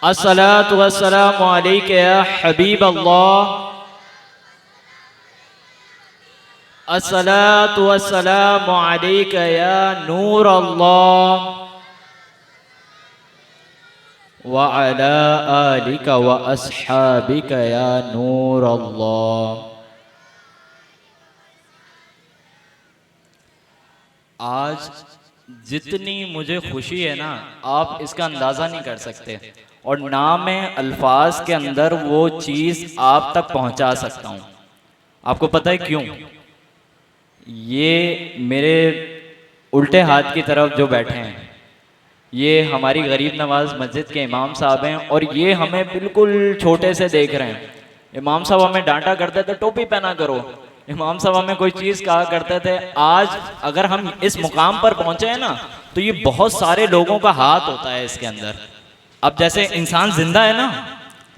अस्सलातु वस्सलामु अलैका या हबीब अल्लाह, अस्सलातु वस्सलामु अलैका या नूर अल्लाह, व अला आलिका व अस्हाबिका या नूर अल्लाह। आज जितनी मुझे खुशी है ना, आप इसका अंदाज़ा नहीं कर सकते, और ना मैं अल्फाज के अंदर वो चीज़ आप तक पहुंचा सकता हूं। आपको पता है क्यों? ये मेरे उल्टे हाथ की तरफ जो बैठे हैं, ये हमारी गरीब नवाज मस्जिद के इमाम साहब हैं, और ये हमें बिल्कुल छोटे से देख रहे हैं। इमाम साहब हमें डांटा करते थे, टोपी पहना करो। इमाम साहब हमें कोई चीज़ कहा करते थे। आज अगर हम इस मुकाम पर पहुंचे हैं ना, तो ये बहुत सारे लोगों का हाथ होता है इसके अंदर। अब जैसे इंसान जिंदा है ना,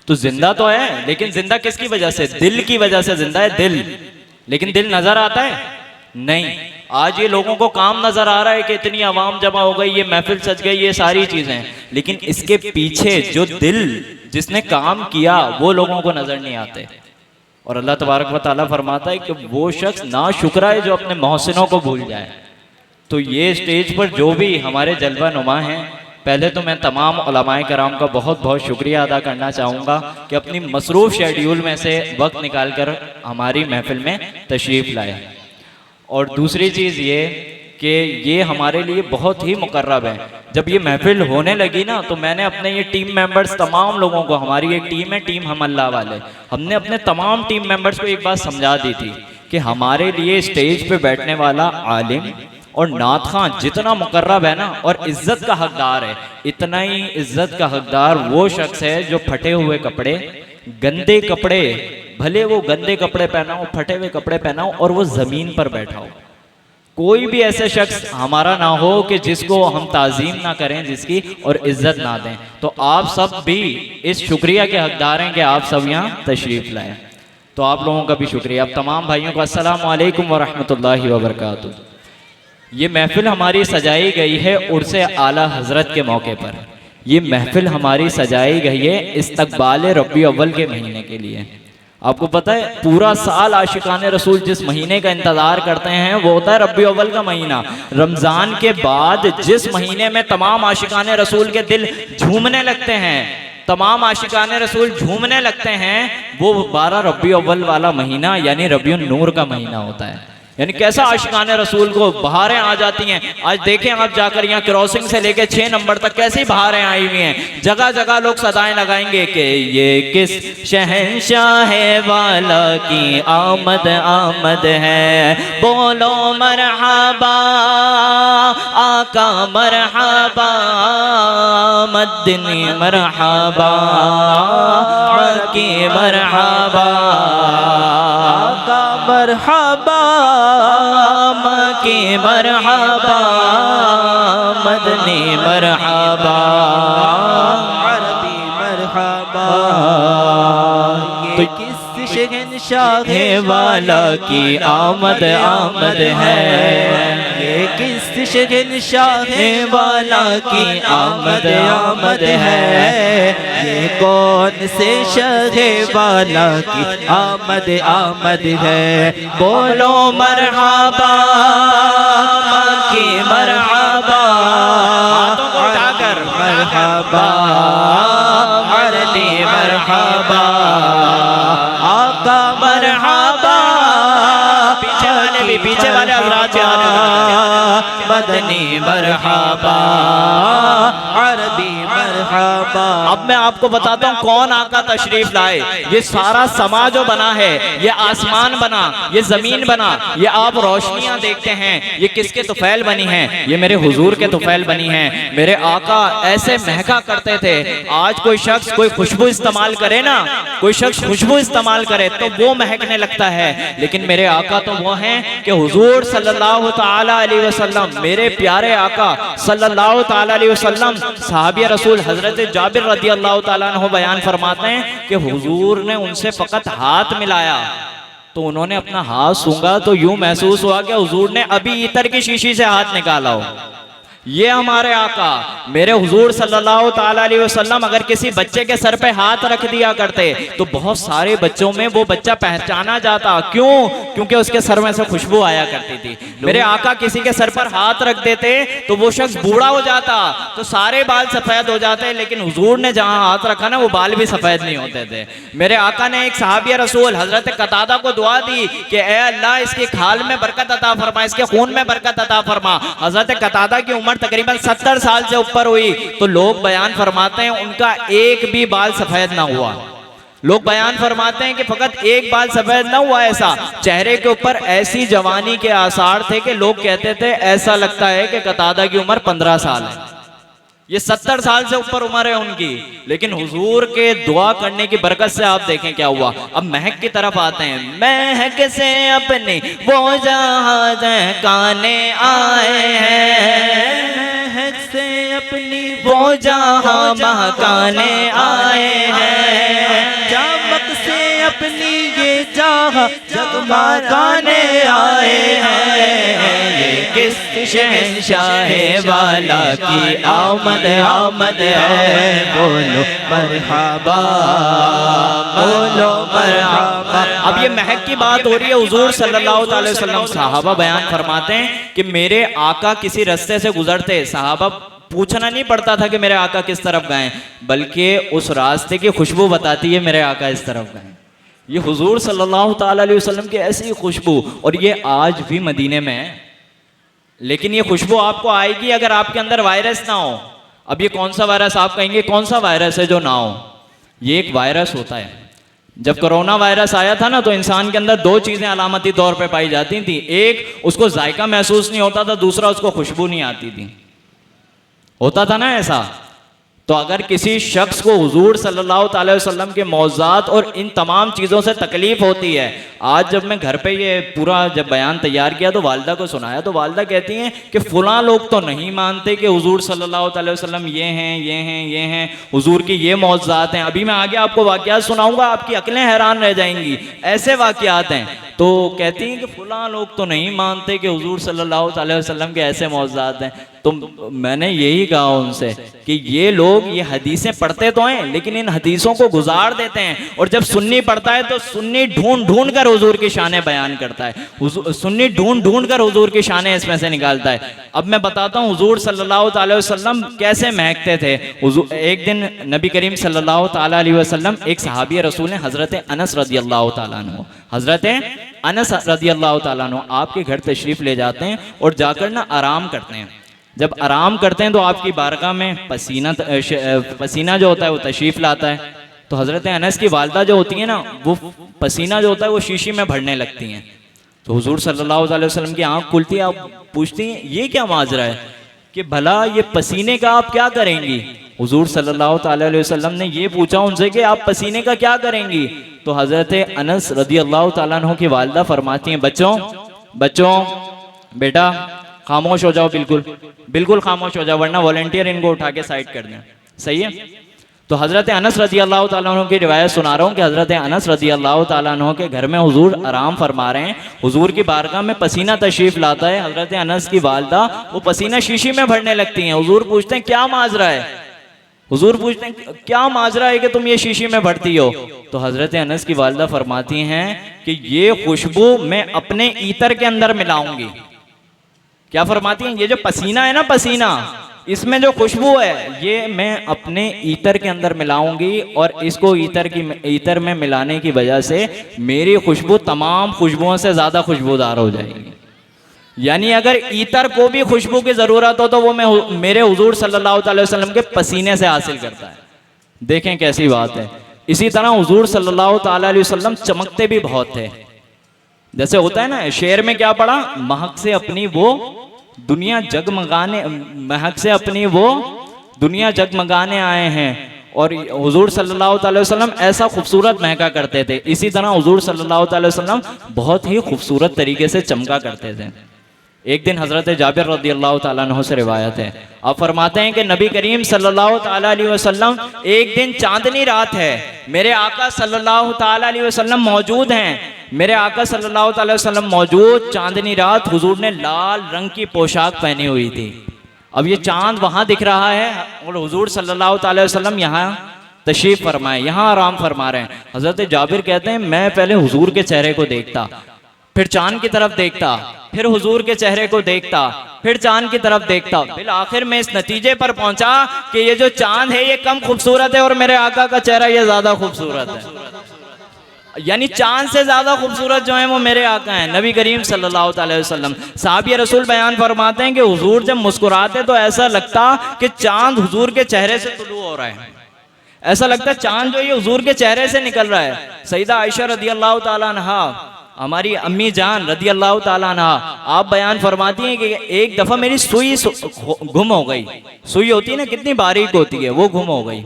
तो जिंदा तो है, लेकिन जिंदा किसकी वजह से? दिल की वजह से जिंदा है, दिल। लेकिन दिल नजर आता है? नहीं। आज ये लोगों को काम नजर आ रहा है कि इतनी आवाम जमा हो गई, ये महफिल सज गई, ये सारी चीजें, लेकिन इसके पीछे जो दिल जिसने काम किया वो लोगों को नजर नहीं आते। और अल्लाह तबारक व तआला फरमाता है कि वो शख्स ना शुक्र है जो अपने मोहसिनों को भूल जाए। तो ये स्टेज पर जो भी हमारे जलवा नुमा हैं, पहले तो मैं तमाम उलमाए कराम का बहुत बहुत शुक्रिया अदा करना चाहूँगा कि अपनी मसरूफ़ शेड्यूल में से वक्त निकाल कर हमारी महफिल में तशरीफ़ लाए। और दूसरी चीज़ ये कि ये हमारे लिए बहुत ही मुकर्रब है। जब ये महफिल होने लगी ना, तो मैंने अपने ये टीम मेंबर्स तमाम लोगों को, हमारी एक टीम है, टीम हम अल्लाह वाले, हमने अपने तमाम टीम मेंबर्स को एक बात समझा दी थी कि हमारे लिए स्टेज पे बैठने वाला आलिम और नात खां जितना मुकर्रब है ना और इज्जत का हकदार है, इतना ही इज्जत का हकदार वो शख्स है जो फटे हुए कपड़े, गंदे कपड़े, भले वो गंदे कपड़े पहना हो, फटे हुए कपड़े पहना हो, और वो जमीन पर बैठा हो। कोई भी ऐसे शख्स हमारा ना हो कि जिसको हम ताज़ीम ना करें, जिसकी और इज्जत ना दें। तो आप सब भी इस शुक्रिया के हकदार हैं कि आप सब यहाँ तशरीफ़ लाएं। तो आप लोगों का भी शुक्रिया। अब तमाम भाइयों को अस्सलामु अलैकुम व रहमतुल्लाहि व बरकातुहू। ये महफिल हमारी सजाई गई है उर्से आला हजरत के मौके पर। ये महफिल हमारी सजाई गई है इस्तकबाल रबी अव्वल के महीने के लिए। आपको पता है पूरा साल आशिकाने रसूल जिस महीने का इंतजार करते हैं वो होता है रबी अव्वल का महीना। रमजान के बाद जिस महीने में तमाम आशिकाने रसूल के दिल झूमने लगते हैं, तमाम आशिकाने रसूल झूमने लगते हैं, वो 12 रबी अव्वल वाला महीना यानी रबीउन नूर का महीना होता है। यानी कैसा आशिकाने रसूल को बहारें आ जाती हैं। आज देखें आप जाकर, यहाँ क्रॉसिंग से लेके 6 नंबर तक कैसी बहारें आई हुई हैं। जगह जगह लोग सदाएं लगाएंगे कि ये किस शहंशाह वाला की आमद आमद है, बोलो मरहबा आका मरहबा मद्दिनी मरहबा आकी मरहबा आका मरहबा के मरहबा मदनी मरहबा अरबी मरहबा। ये किस शहंशाह वाला की आमद आमद है, ये किस शहंशाह वाला की आमद आमद है, ये कौन से शह वाला की आमद आमद है, बोलो मरहबा की मरहबा मरहबा अरली मरहबा आका मरहबा। पीछे वाले हज़रात मदनी मरहबा अरबी मरहबा। अब मैं आपको बताता हूँ कौन आका तशरीफ लाए। ये सारा समा जो बना है, ये आसमान बना, ये जमीन बना, ये आप रोशनियां देखते हैं, ये किसके तुफैल बनी हैं? ये मेरे हुजूर के तुफैल बनी हैं। मेरे आका ऐसे महका करते थे। आज कोई शख्स कोई खुशबू इस्तेमाल करे ना, कोई शख्स खुशबू इस्तेमाल करे तो वो महकने लगता है, लेकिन मेरे आका तो वो हैं कि हुजूर सल्लल्लाहु ताला अलैहि वसल्लम, मेरे प्यारे आका सल्लल्लाहु ताला अलैहि वसल्लम, सहाबी रसूल हजरत जाबिर रज़ी अल्लाह ताला अन्हु बयान फरमाते हैं कि हुजूर ने उनसे फकत हाथ मिलाया, तो उन्होंने अपना हाथ सूंघा तो यूं महसूस हुआ कि हुजूर ने अभी इतर की शीशी से हाथ निकाला हो। ये हमारे आका मेरे हुजूर सल्लल्लाहु ताला अलैहि वसल्लम अगर किसी बच्चे के सर पे हाथ रख दिया करते तो बहुत सारे बच्चों में वो बच्चा पहचाना जाता। क्यों? क्योंकि उसके सर में से खुशबू आया करती थी। मेरे आका किसी के सर पर हाथ रख देते तो वो शख्स बूढ़ा हो जाता तो सारे बाल सफेद हो जाते, लेकिन हुजूर ने जहां हाथ रखा ना वो बाल भी सफेद नहीं होते थे। मेरे आका ने एक सहाबी रसूल हजरत कतादा को दुआ दी कि ए अल्लाह इसकी खाल में बरकत अता फरमा, इसके खून में बरकत अता फरमा। हजरत कतादा की उम्र तकरीबन 70 साल से ऊपर हुई तो लोग बयान फरमाते हैं उनका एक भी बाल सफेद ना हुआ। लोग बयान फरमाते हैं कि फकत एक बाल सफेद ना हुआ, ऐसा चेहरे के ऊपर ऐसी जवानी के आसार थे कि लोग कहते थे ऐसा लगता है कि कतादा की उम्र 15 साल है। ये 70 साल से ऊपर उम्र है उनकी, लेकिन हुजूर के दुआ करने की बरकत से आप देखें क्या हुआ। अब महक की तरफ आते हैं। महक से अपने वो जहां काने आए हैं, महक से अपनी वो जहां महकाने आए हैं, चमक से अपनी ये जहां जगमगाने आए हैं। ये किस शहंशाहे वाला की आमद आमद है, बोलो मरहबा बोलो मरहबा। अब ये महक की बात हो रही है, हुजूर सल्लल्लाहु अलैहि वसल्लम सहाबा बयान फरमाते हैं कि मेरे आका किसी रास्ते से गुजरते, सहाबा पूछना नहीं पड़ता था कि मेरे आका किस तरफ गए, बल्कि उस रास्ते की खुशबू बताती है मेरे आका इस तरफ गए। ये हुजूर सल्लल्लाहु अलैहि वसल्लम की ऐसी खुशबू, और ये आज भी मदीने में है। लेकिन ये खुशबू आपको आएगी अगर आपके अंदर वायरस ना हो। अब ये कौन सा वायरस, आप कहेंगे कौन सा वायरस है जो ना हो? ये एक वायरस होता है। जब कोरोना वायरस आया था ना तो इंसान के अंदर दो चीजें अलामती तौर पे पाई जाती थी। एक, उसको जायका महसूस नहीं होता था, दूसरा उसको खुशबू नहीं आती थी। होता था ना ऐसा? तो अगर किसी शख्स को हुजूर सल्लल्लाहु अलैहि वसल्लम के मौज़ात और इन तमाम चीज़ों से तकलीफ होती है। आज जब मैं घर पे ये पूरा जब बयान तैयार किया तो वालिदा को सुनाया तो वालिदा कहती हैं कि फ़लाँ लोग तो नहीं मानते कि हुजूर सल्लल्लाहु अलैहि वसल्लम ये हैं ये हैं ये हैं, हुजूर की ये मौज़ात हैं। अभी मैं आगे आपको वाक़यात सुनाऊंगा, आपकी अक्लें हैरान रह जाएंगी, ऐसे वाक़यात हैं। तो कहती हैं कि फ़लाँ लोग तो नहीं मानते कि हुजूर सल्लल्लाहु अलैहि वसल्लम के ऐसे मौज़ात हैं। तो मैंने यही कहा उनसे कि ये लोग ये हदीसें पढ़ते तो हैं लेकिन इन हदीसों को गुजार देते हैं, और जब सुन्नी पढ़ता है तो सुन्नी ढूंढ ढूंढ कर हुजूर की शानें बयान करता है, सुन्नी ढूंढ ढूंढ कर हुजूर की शानें इसमें से निकालता है। अब मैं बताता हूँ हुजूर सल्लल्लाहु अलैहि वसल्लम कैसे महकते थे। एक दिन नबी करीम सल्लल्लाहु अलैहि वसल्लम, एक सहाबी रसूल हैं हज़रत अनस रज़ियल्लाहु ताला अन्हु, हज़रत अनस रज़ियल्लाहु ताला अन्हु आपके घर तशरीफ़ ले जाते हैं और जाकर ना आराम करते हैं। जब आराम करते हैं तो आपकी बारगाह में पसीना जो होता है वो तशरीफ़ लाता है। तो हज़रत अनस की वालिदा जो होती है ना, वो पसीना जो होता है वो शीशी में भरने लगती हैं। तो हुजूर सल्लल्लाहु अलैहि वसल्लम की आंख खुलती है, आप पूछती हैं ये क्या माजरा है कि भला ये पसीने का आप क्या करेंगी? हुजूर सल्लल्लाहु अलैहि वसल्लम ने ये पूछा उनसे कि आप पसीने का क्या करेंगी? तो हज़रत अनस रज़ियल्लाहु ताला अन्हु की वालिदा फरमाती हैं, बच्चों बेटा खामोश हो जाओ, बिल्कुल खामोश हो जाओ, वरना वॉलंटियर इनको उठा के साइड कर दें। सही है? तो हज़रत अनस रज़ियल्लाहु ताला अन्हु की रिवायत सुना रहा हूँ कि हज़रत अनस रज़ियल्लाहु ताला अन्हु के घर में हुजूर आराम फरमा रहे हैं, हुजूर की बारगाह में पसीना तशरीफ़ लाता है। हज़रत अनस की वालिदा वो पसीना शीशी में भरने लगती हैं। हुजूर पूछते हैं क्या माजरा है? हुजूर पूछते हैं क्या माजरा है कि तुम ये शीशी में भरती हो? तो हज़रत अनस की वालिदा फरमाती हैं कि ये खुशबू मैं अपने ईतर के अंदर मिलाऊंगी। क्या फरमाती हैं? ये जो पसीना है ना, पसीना, इसमें जो खुशबू है ये मैं अपने ईतर के अंदर मिलाऊंगी, और इसको ईतर में मिलाने की वजह से मेरी खुशबू तमाम खुशबुओं से ज़्यादा खुशबूदार हो जाएगी। यानी अगर ईतर को भी खुशबू की ज़रूरत हो तो वो मेरे हुजूर सल्लल्लाहु अलैहि वसल्लम के पसीने से हासिल करता है। देखें कैसी बात है। इसी तरह हुजूर सल्लल्लाहु अलैहि वसल्लम चमकते भी बहुत थे। जैसे होता है ना, शेर में क्या पढ़ा, महक से अपनी वो दुनिया जगमगाने आए हैं। और हुजूर सल्लल्लाहु अलैहि वसल्लम ऐसा खूबसूरत महका करते थे। इसी तरह हुजूर सल्लल्लाहु अलैहि वसल्लम बहुत ही खूबसूरत तरीके से चमका करते थे। एक दिन हज़रत जाबिर रज़ियल्लाहु ताला अन्हु से रिवायत है, आप फरमाते हैं कि नबी करीम सल्लल्लाहु ताला अलैहि वसल्लम, एक दिन चांदनी रात है, मेरे आका सल्लल्लाहु ताला अलैहि वसल्लम मौजूद हैं, मेरे आका सल्लल्लाहु अलैहि वसल्लम मौजूद, चांदनी रात, हुजूर ने लाल रंग की पोशाक पहनी हुई थी। अब ये चांद वहां दिख रहा है और हुजूर सल्लल्लाहु अलैहि वसल्लम यहाँ तशरीफ फरमाए, यहाँ आराम फरमा रहे हैं। हजरत जाबिर कहते हैं मैं पहले हुजूर के चेहरे को देखता, फिर चांद की तरफ देखता, फिर हुजूर के चेहरे को देखता, फिर चांद की तरफ देखता, फिर आखिर में इस नतीजे पर पहुंचा कि ये जो चांद है ये कम खूबसूरत है और मेरे आका का चेहरा ये ज्यादा खूबसूरत है। यानी चांद से ज्यादा खूबसूरत जो है वो मेरे आका हैं, नबी करीम सल्लल्लाहु अलैहि वसल्लम। साहब रसूल बयान फरमाते हैं कि हुजूर जब मुस्कुराते तो ऐसा लगता कि चांद हुजूर के चेहरे से तुलू हो रहा है, ऐसा लगता है चांद जो ये हुजूर के चेहरे से निकल रहा है। सईदा आयशा रदी अल्लाह ताला अन्हा, हमारी अम्मी जान रदी अल्लाह ताला अन्हा, आप बयान फरमाती हैं कि एक दफा मेरी सुई गुम हो गई। सुई होती है ना, कितनी बारीक होती है, वो गुम हो गई।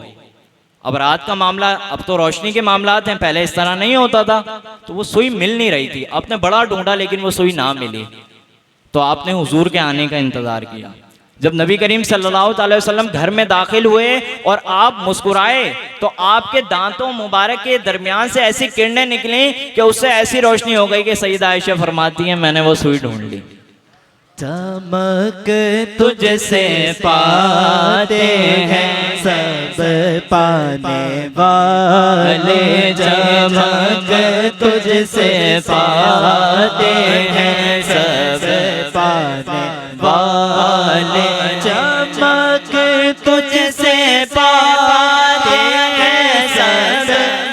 अब रात का मामला, अब तो रोशनी के मामलात हैं, पहले इस तरह नहीं होता था, तो वो सुई मिल नहीं रही थी। आपने बड़ा ढूंढा लेकिन वो सुई ना मिली, तो आपने हुजूर के आने का इंतजार किया। जब नबी करीम सल्लल्लाहु अलैहि वसल्लम घर में दाखिल हुए और आप मुस्कुराए तो आपके दांतों मुबारक के दरमियान से ऐसी किरणें निकली कि उससे ऐसी रोशनी हो गई कि सईदा आयशा फरमाती हैं मैंने वो सुई ढूंढ ली। चमक तुझसे पाते हैं सब पाने वाले, चमक तुझसे पाते हैं सब पाने वाले, चमक तुझसे पाते हैं सब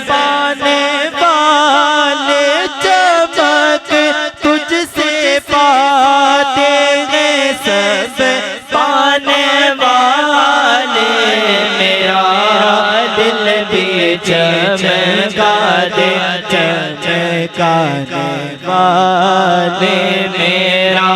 पाने वाले, चमक तुझसे पाते हैं सब पाने वाले, मेरा दिल भी चमका दे चमकाने वाले, मेरा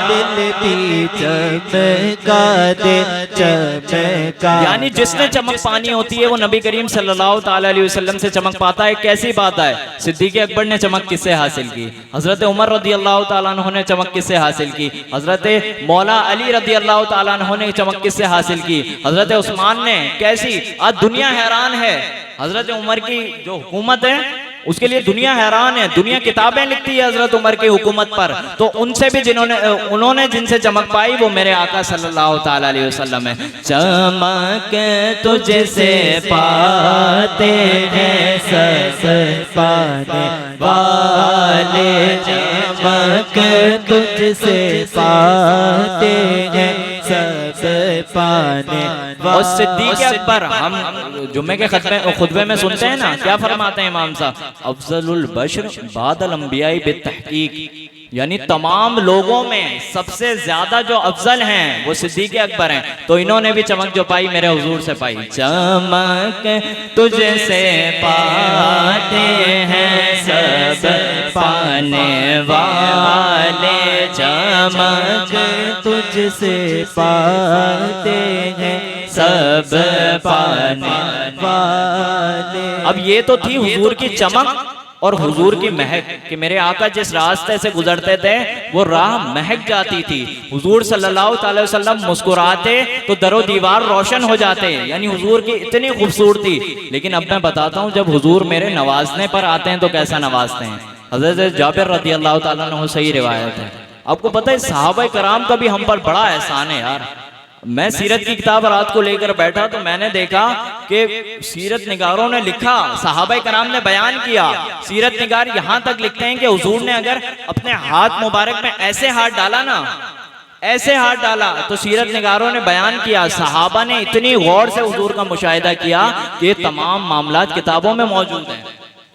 दिल भी चमका दे चमका। यानी जिसने चमक पानी होती है वो नबी करीम सल्लल्लाहु ताला अलैहि वसल्लम से चमक पाता है। कैसी बात है, सिद्दीक़ अकबर ने चमक किससे हासिल की, हजरत उमर रदी अल्लाह ताला अन्हु ने चमक किससे हासिल की, हजरत मौला अली रदी अल्लाह ताला अन्हु ने चमक किससे हासिल की, हजरत उस्मान ने। कैसी, आज दुनिया हैरान है, हजरत उमर की जो हुकूमत है उसके लिए दुनिया हैरान है, दुनिया किताबें लिखती है हजरत उमर की हुकूमत पर, तो उनसे भी उन्होंने जिनसे चमक पाई वो मेरे आका सल्लल्लाहु ताला अलैहि वसल्लम है। चमक तुझसे पाते हैं सब पाने वाले, चमक तुझसे पाते हैं सब पाने वाले। और सिद्दीक़ अकबर, हम जुम्मे के खुतबे में सुनते हैं ना, क्या फरमाते हैं इमाम साहब, अफजलुल बशर बादल अंबिया बित्तहकीक, यानी तमाम लोगों में सबसे ज्यादा जो अफजल हैं वो सिद्दीक़ अकबर हैं। तो इन्होंने भी चमक जो पाई मेरे हुजूर से पाई। चमक तुझसे पाते हैं सब पाने वाले, चमक तुझसे पाते हैं सब पाने वाले। अब ये तो थी हुजूर की चमक और हुजूर की महक कि मेरे आका जिस रास्ते से गुजरते थे वो राह महक जाती थी। हुजूर सल्लल्लाहु अलैहि वसल्लम मुस्कुराते तो दरो दीवार रोशन हो जाते, यानी हुजूर की इतनी खूबसूरती। लेकिन अब मैं बताता हूँ जब हुजूर मेरे नवाजने पर आते हैं तो कैसा नवाजते हैं। हज़रत जाबिर रज़ी अल्लाह ताला अन्हु सही रिवायत है। आपको पता है सहाबा कराम का भी हम पर बड़ा एहसान है यार। मैं सीरत की किताब रात को लेकर बैठा तो मैंने देखा कि सीरत निगारों ने लिखा, सहाबा कराम ने बयान किया। सीरत निगार यहाँ तक लिखते हैं कि हुजूर ने अगर अपने हाथ मुबारक में ऐसे हाथ डाला ना, ऐसे हाथ डाला, तो सीरत निगारों ने बयान किया सहाबा ने इतनी गौर से हुजूर का मुशाहिदा किया कि तमाम मामलात किताबों में मौजूद हैं।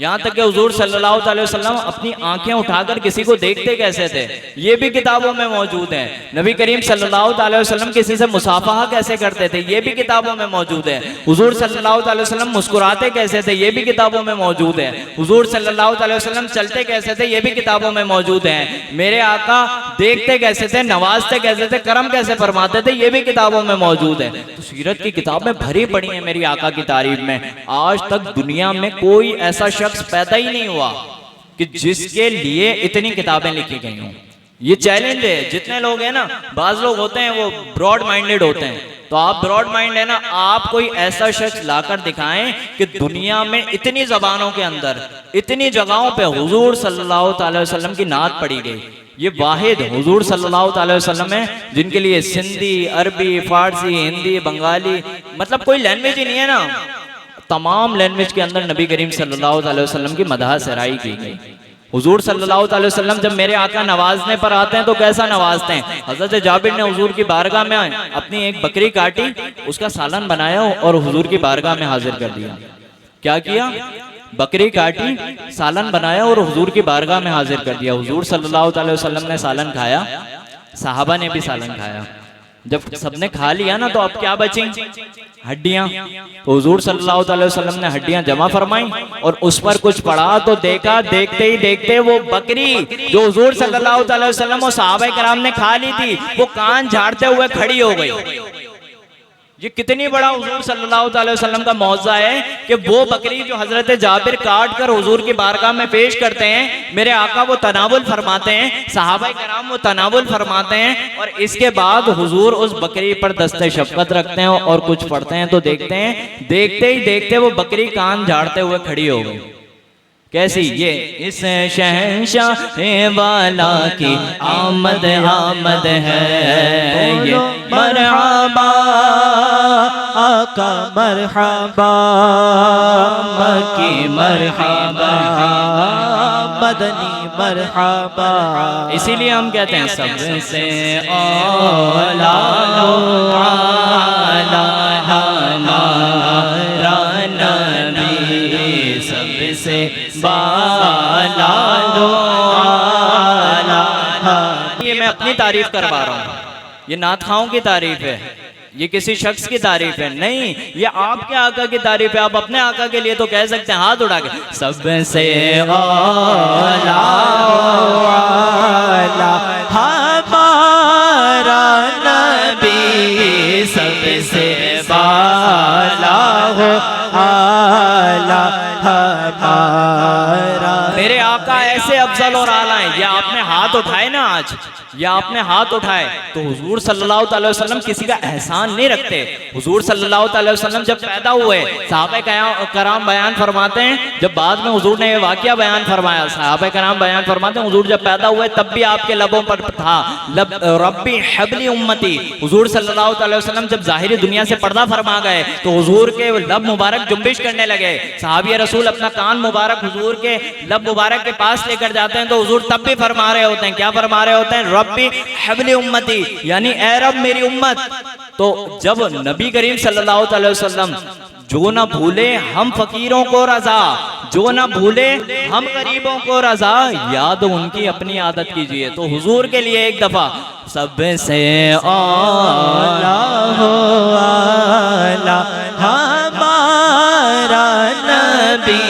यहाँ तक कि हुजूर सल्लल्लाहु अलैहि वसल्लम अपनी आंखें उठाकर किसी को देखते कैसे थे ये भी किताबों में मौजूद है। नबी करीम सल्लल्लाहु अलैहि वसल्लम किसी से मुसाफहा कैसे करते थे ये भी किताबों में मौजूद है। हुजूर सल्लल्लाहु अलैहि वसल्लम मुस्कुराते कैसे थे ये भी किताबों में मौजूद है। हुजूर सल्लल्लाहु अलैहि वसल्लम चलते कैसे थे ये भी किताबों में मौजूद है। मेरे आका देखते कैसे थे, नवाजते कैसे थे, करम कैसे फरमाते थे ये भी किताबों में मौजूद है। तो सीरत की किताबें भरी पड़ी हैं मेरी आका की तारीफ में। आज तक दुनिया में कोई ऐसा शख्स पैदा ही नहीं हुआ कि जिसके लिए इतनी किताबें लिखी गई हों। ये चैलेंज है। जितने लोग हैं ना, बाज लोग होते हैं वो ब्रॉड माइंडेड होते हैं, तो आप ब्रॉड माइंड है ना, आप कोई ऐसा शख्स लाकर दिखाएं कि दुनिया में इतनी जबानों के अंदर इतनी जगहों पे हुजूर सल्लल्लाहु अलैहि वसल्लम की नात पढ़ी गई। ये वाहिद हुजूर सल्लल्लाहु अलैहि वसल्लम है जिनके लिए सिंधी, अरबी, फारसी, हिंदी, बंगाली मतलब कोई लैंग्वेज ही नहीं है ना, तमाम लैंग्वेज के अंदर नबी करीम सल्लल्लाहु अलैहि वसल्लम की मदह सराई की गई। हुजूर सल्लल्लाहु अलैहि वसल्लम जब मेरे आका नवाजने पर आते हैं तो कैसा नवाजते हैं। हजरत जाबिर ने हुजूर की बारगाह में अपनी एक बकरी काटी, उसका सालन बनाया और हुजूर की बारगाह में हाजिर कर दिया। क्या किया? बकरी काटी, सालन बनाया और हुजूर की बारगाह में हाजिर कर दिया। हुजूर सल्लल्लाहु अलैहि वसल्लम ने सालन खाया, सहाबा ने भी सालन खाया। जब सबने खा लिया ना तो अब क्या बची? हड्डियां। तो हुजूर सल्लल्लाहु अलैहि वसल्लम ने हड्डियां जमा फरमाई और उस पर कुछ पड़ा तो देखा, देखते ही देखते वो बकरी जो हुजूर सल्लल्लाहु अलैहि वसल्लम और सहाबा कराम ने खा ली थी वो कान झाड़ते हुए खड़ी हो गई। ये कितनी बड़ा हुजूर सल्लल्लाहु अलैहि वसल्लम का मौज़ा है कि वो बकरी जो हजरत जाबिर काट कर हुजूर की बारगाह में पेश करते हैं, मेरे आका वो तनावुल फरमाते हैं, सहाबा कराम वो तनावुल फरमाते हैं और इसके बाद हुजूर उस बकरी पर दस्ते शफ़क़त रखते हैं और कुछ पढ़ते हैं तो देखते हैं, देखते ही देखते वो बकरी कान झाड़ते हुए खड़ी हो गई। कैसी? ये इस शहंशाह वाला की आमद आमद है, ये मरहबा आका मरहबा, मक्की मरहबा, मदनी मरहबा। इसीलिए हम कहते हैं सबसे औला आला हमारा नबी, सबसे बाला आला। ये मैं अपनी तारीफ करवा रहा हूँ, ये नात खाओं की तारीफ है, ये किसी शख्स की तारीफ है नहीं, ये आपके आका की तारीफ है। आप अपने आका के लिए तो कह सकते हैं हाथ उठा के सबसे औला हमारा नबी, सबसे बाला हो आला हमारा। मेरे आका ऐसे अफजल और आला हैं। ये आपने हाथ उठाए ना आज, ये आपने हाथ उठाए तो हुजूर सल्लल्लाहु अलैहि वसल्लम किसी का एहसान नहीं रखते। हुजूर सल्लल्लाहु अलैहि वसल्लम जब पैदा हुए सहाबा कराम बयान फरमाते हैं, जब बाद में हुजूर ने ये वाकया बयान फरमाया, सहाबा कराम बयान फरमाते हैं हुजूर जब पैदा हुए तब भी आपके लबों पर था रब्बी हबली उम्मती। हुजूर सल्लल्लाहु अलैहि वसल्लम जब ज़ाहिरी दुनिया से पर्दा फरमा गए तो हुजूर के लब मुबारक जुम्बिश करने लगे। सहाबी रसूल अपना कान मुबारक हुजूर के लब मुबारक के पास लेकर जाते हैं तो हुजूर तब भी फरमा रहे होते हैं, क्या फरमा रहे होते हैं? रब्बी हबली उम्मती, यानी ए रब मेरी उम्मत। तो जब नबी करीम सल्लल्लाहु अलैहि वसल्लम जो ना भूले हम फकीरों को रजा, जो ना भूले हम गरीबों को रजा, याद उनकी अपनी आदत कीजिए। तो हुजूर के लिए एक दफा सबसे औला हो आला हमारा नबी,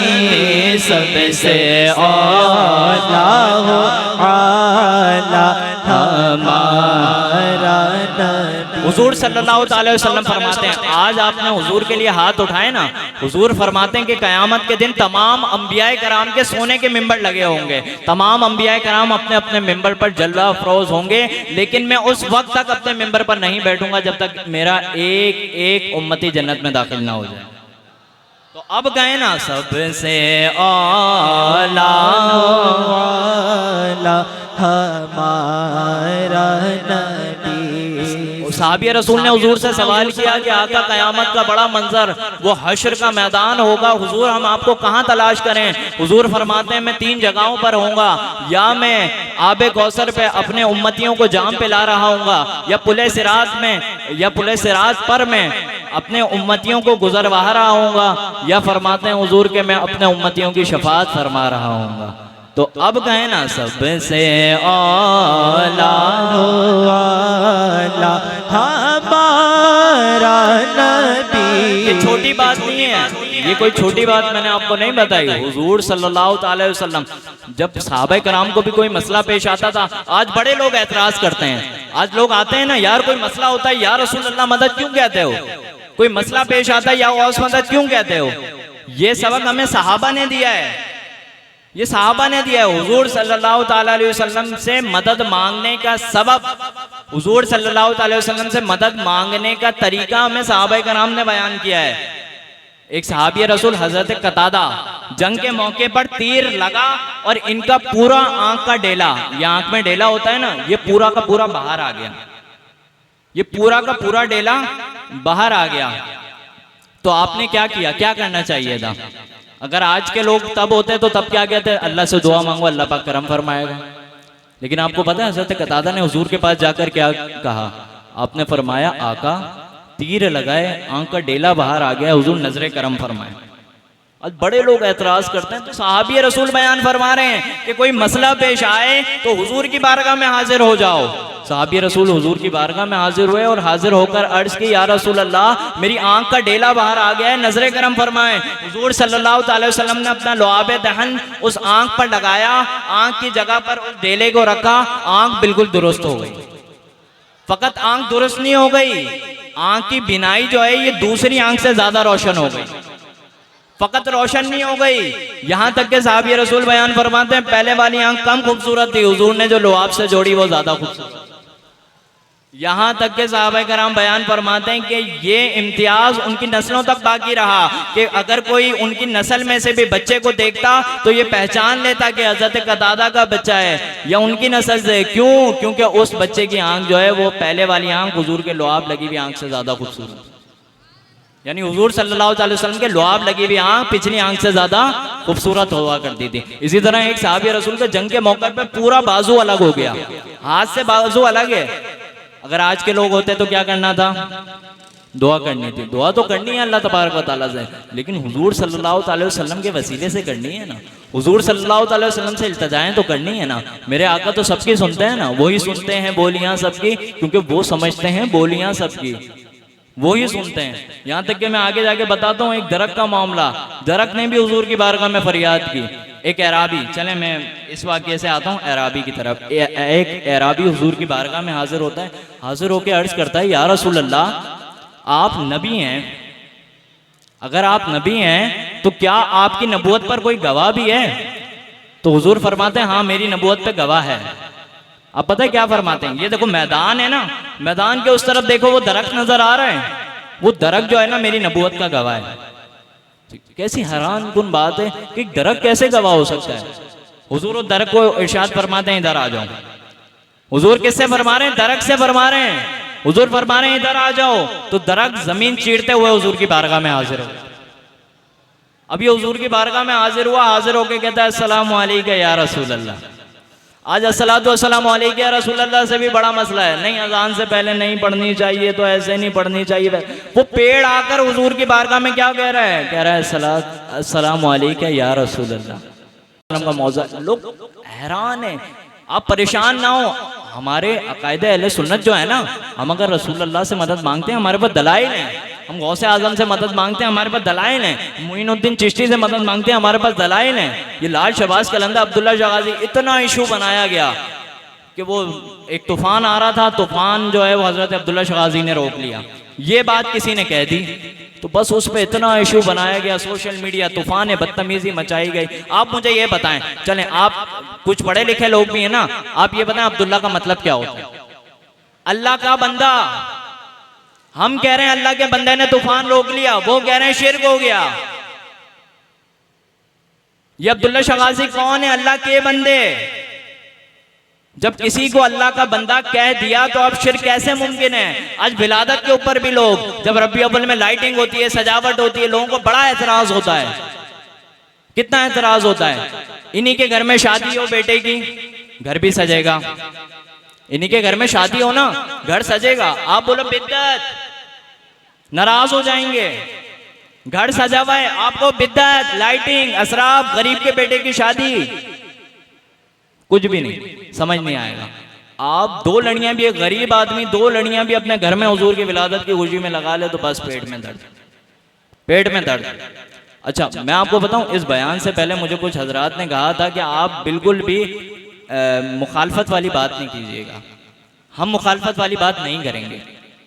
सबसे औला हो आला हमारा नबी। हुजूर सल्लल्लाहु अलैहि वसल्लम फरमाते हैं, आज आपने हुजूर के लिए हाथ उठाए ना, हुजूर फरमाते हैं कि कयामत के दिन तमाम अंबियाए कराम के सोने के मिंबर लगे होंगे, तमाम अंबियाए कराम अपने अपने मिंबर पर जलवा अफरोज होंगे, लेकिन मैं उस वक्त तक अपने मिंबर पर नहीं बैठूंगा जब तक मेरा एक एक उम्मती जन्नत में दाखिल ना हो जाए। तो अब गए ना सबसे औला हमारा नबी। सहाबी रसूल ने हुजूर से सवाल किया कि आका कयामत का बड़ा मंजर वो हश्र का मैदान होगा, हुजूर हम आपको कहाँ तलाश करें? हुजूर फरमाते हैं मैं 3 जगहों पर होऊंगा, या मैं आबे कौसर पे अपने उम्मतियों को जाम पे ला रहा हूँगा, या पुले सिरात में, या पुले सिरात पर मैं अपने उम्मतियों को गुजरवा रहा हूँगा, या फरमाते हैं हुजूर के मैं अपने उम्मतियों की शफाअत फरमा रहा हूँगा। तो अब कहे ना सबसे औला हमारा नबी। ये छोटी बात नहीं है, ये कोई छोटी बात मैंने आपको नहीं बताई। हुजूर सल्लल्लाहु अलैहि वसल्लम जब सहाबा कराम को भी कोई मसला पेश आता था, आज बड़े लोग एतराज करते हैं, आज लोग आते हैं ना यार कोई मसला होता है या रसूल अल्लाह मदद क्यों कहते हो, कोई मसला पेश आता है या औस मदद क्यों कहते हो। ये सबक हमें सहाबा ने दिया है, ये सहाबा ने दिया है। हुजूर सल्लल्लाहु अलैहि वसल्लम से मदद मांगने का सबब, हुजूर सल्लल्लाहु अलैहि वसल्लम से मदद मांगने का तरीका हमें सहाबा कराम ने बयान किया है। एक सहाबी रसूल हजरत कतादा जंग के मौके पर तीर लगा और इनका पूरा आंख का डेला, ये आंख में डेला होता है ना, ये पूरा का पूरा बाहर आ गया, ये पूरा का पूरा डेला बाहर आ गया। तो आपने क्या किया, क्या करना चाहिए था? अगर आज के लोग तब होते तो तब क्या कहते? अल्लाह से दुआ मांगो, अल्लाह पाक करम फरमाएगा। लेकिन आपको पता है हज़रत कतादा ने हुजूर के पास जाकर क्या कहा? आपने फरमाया आका तीर लगाए, आंख का डेला बाहर आ गया, हुजूर नजरे करम फरमाए। आज बड़े लोग एतराज करते हैं, तो सहाबी रसूल बयान फरमा रहे हैं कि कोई मसला पेश आए तो हुजूर की बारगाह में हाजिर हो जाओ। सहाबी रसूल हुजूर की बारगाह में हाजिर हुए और हाजिर होकर अर्ज की, या रसूल अल्लाह मेरी आंख का डेला बाहर आ गया है, नजरे करम फरमाएं। हुजूर सल्लल्लाहु अलैहि वसल्लम ने अपना लुआब दहन उस आंख पर लगाया, आंख की जगह पर उस डेले को रखा, आंख बिल्कुल दुरुस्त हो गई। फकत आंख दुरुस्त नहीं हो गई, आंख की बिनाई जो है ये दूसरी आंख से ज्यादा रोशन हो गई। फकत रोशन नहीं हो गई, यहां तक के साहबी रसूल बयान फरमाते हैं पहले वाली आंख कम खूबसूरत थी, हुजूर ने जो लुआब से जोड़ी वो ज्यादा खूबसूरत। यहां तक के साहबा कराम बयान फरमाते हैं कि ये इम्तियाज उनकी नस्लों तक बाकी रहा कि अगर कोई उनकी नस्ल में से भी बच्चे को देखता तो ये पहचान लेता कि हज़रत कतादा का बच्चा है या उनकी नस्ल से। क्यों? क्योंकि उस बच्चे की आंख जो है वो पहले वाली आंख हुजूर के लुआब लगी हुई आंख से ज्यादा खूबसूरत, यानी हुजूर सल्लल्लाहु अलैहि वसल्लम के लुआब लगी हुई आंख पिछली आंख से ज्यादा खूबसूरत हुआ करती थी। इसी तरह एक सहाबी रसूल के जंग के मौके पे पूरा बाजू अलग हो गया, हाथ से बाजू अलग है। अगर आज के लोग होते तो क्या करना था? दुआ करनी थी। दुआ तो करनी है अल्लाह तबारक व तआला से, लेकिन हुजूर सल्लल्लाहु अलैहि वसल्लम के वसीले से करनी है ना। हुजूर सल्लल्लाहु अलैहि वसल्लम से इल्तिजाएं तो करनी है ना। मेरे आका तो सबकी सुनते हैं ना, वही सुनते हैं बोलियां सबकी, क्योंकि वो समझते हैं बोलियां सबकी, वो ही सुनते हैं। यहाँ तक कि मैं आगे जाके बताता हूँ एक दरक का मामला। दरक ने भी हुजूर की बारगाह में फरियाद की। एक एराबी, चले मैं इस वाक़ये से आता हूँ एराबी की तरफ। एक एराबी हुजूर की बारगाह में हाजिर होता है, हाजिर होकर अर्ज करता है, या रसूल अल्लाह आप नबी हैं, अगर आप नबी हैं तो क्या आपकी नबूवत पर कोई गवाह भी है? तो हुजूर फरमाते हैं हाँ मेरी नबूवत पे गवाह है। अब पता है क्या फरमाते हैं? ये देखो मैदान है ना, मैदान के उस तरफ देखो वो दरख्त नजर आ रहा है, वो दरख्त जो है ना मेरी नबूवत का गवाह है। कैसी हैरान कुन बात है कि दरख्त कैसे गवाह हो सकता है? हुजूर उस दरख्त को इरशाद फरमाते हैं इधर आ जाओ। हुजूर किससे फरमा रहे हैं? दरख्त से फरमा रहे हैं। हुजूर फरमा रहे हैं इधर आ जाओ, तो दरख्त जमीन चीरते हुए हुजूर की बारगाह में हाजिर हो। अब ये हुजूर की बारगाह में हाजिर हुआ, हाजिर होके कहता है अस्सलामु अलैका या रसूल अल्लाह। आज अस्सलातु वस्सलामु अलैका या रसूल अल्लाह से भी बड़ा मसला है, नहीं अजान से पहले नहीं पढ़नी चाहिए, तो ऐसे नहीं पढ़नी चाहिए। वो पेड़ आकर हुजूर की बारगाह में क्या कह रहा है? कह रहा है अस्सलामु अलैका या रसूल अल्लाह का मौज़ा। लोग हैरान है, आप परेशान ना हो। हमारे अकायदे अहले सुन्नत जो है ना, हम अगर रसूल अल्लाह से मदद मांगते हैं हमारे पास दलाइल हैं। हम गौसे आजम से मदद मांगते हैं हमारे पास दलाइल हैं। मुइनुद्दीन चिश्ती से मदद मांगते हैं हमारे पास दलाइल हैं। ये लाल शहबाज कलंदर अब्दुल्ला शाह गाज़ी, इतना इशू बनाया गया कि वो एक तूफान आ रहा था, तूफान जो है वो हजरत अब्दुल्ला शाह गाज़ी ने रोक लिया। ये बात किसी ने कह दी तो बस उस पर इतना इशू बनाया गया, सोशल मीडिया तूफान बदतमीजी मचाई गई। आप मुझे ये बताएं, चलें आप कुछ पढ़े लिखे लोग भी हैं ना, आप ये बताएं अब्दुल्ला का मतलब क्या होता है? अल्लाह का बंदा। हम कह रहे हैं अल्लाह के बंदे ने तूफान रोक लिया, वो कह रहे हैं शिर्क हो गया। ये अब्दुल्ला शाह गाज़ी कौन है? अल्लाह के बंदे। जब किसी को अल्लाह का बंदा कह दिया तो अब शिर्क कैसे मुमकिन है? आज विलादत के ऊपर भी लोग, जब रबी अव्वल में लाइटिंग होती है, सजावट होती है, लोगों को बड़ा एतराज होता है। कितना एतराज होता है? इन्हीं के घर में शादी हो बेटे की, घर भी सजेगा। इन्हीं के घर में शादी हो ना, घर सजेगा। आप बोलो बिद्दत, नाराज हो जाएंगे। घर सजा हुआ है, आपको बिद्दत, लाइटिंग, असराफ, गरीब के बेटे की शादी, कुछ भी नहीं, समझ नहीं आएगा। आप दो लड़ियां भी, एक गरीब आदमी दो लड़ियां भी अपने घर में हुजूर की विलादत की खुशी में लगा ले तो बस पेट में दर्द, पेट में दर्द। अच्छा मैं आपको बताऊं, इस बयान से पहले मुझे कुछ हजरात ने कहा था कि आप बिल्कुल भी मुखालफत वाली बात नहीं कीजिएगा। हम मुखालफत वाली बात नहीं करेंगे,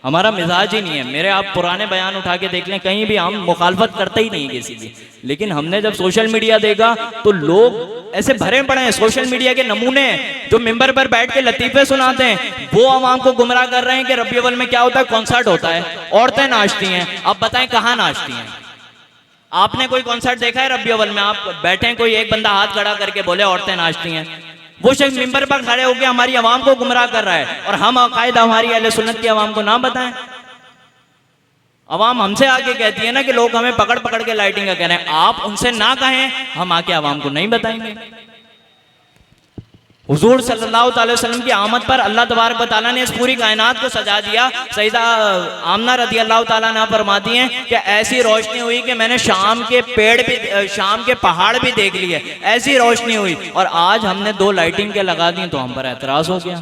हमारा मिजाज ही नहीं है। मेरे आप पुराने बयान उठा के देख लें, कहीं भी हम मुखालफत करते ही नहीं किसी की। लेकिन हमने जब सोशल मीडिया देखा तो लोग ऐसे भरे पड़े हैं, सोशल मीडिया के नमूने जो मिंबर पर बैठ के लतीफे सुनाते हैं, वो आवाम को गुमराह कर रहे हैं कि रबी अव्वल में क्या होता है, कॉन्सर्ट होता है, औरतें नाचती हैं। अब बताएं कहाँ नाचती हैं? आपने कोई कॉन्सर्ट देखा है रबी अव्वल में? आप बैठे हैं, कोई एक बंदा हाथ खड़ा करके बोले औरतें नाचती हैं, वो शख्स मिंबर पर खड़े होकर हमारी आवाम को गुमराह कर रहा है, और हम अकायदा हमारी अहले सुन्नत की आवाम को ना बताएं। आवाम हमसे आके कहती है ना कि लोग हमें पकड़ पकड़ के लाइटिंग का कह रहे हैं, आप उनसे ना कहें, हम आके आवाम को नहीं बताएंगे। हुजूर सल्लल्लाहु अलैहि वसल्लम की आमद पर अल्लाह तबारक व तआला ने इस पूरी कायनात को सजा दिया। सईदा आमना रदी अल्लाह तआला अन्हा फरमाती हैं कि ऐसी रोशनी हुई कि मैंने शाम के पेड़ भी, शाम के पहाड़ भी देख लिए, ऐसी रोशनी हुई। और आज हमने 2 लाइटिंग के लगा दी तो हम पर एतराज हो गया।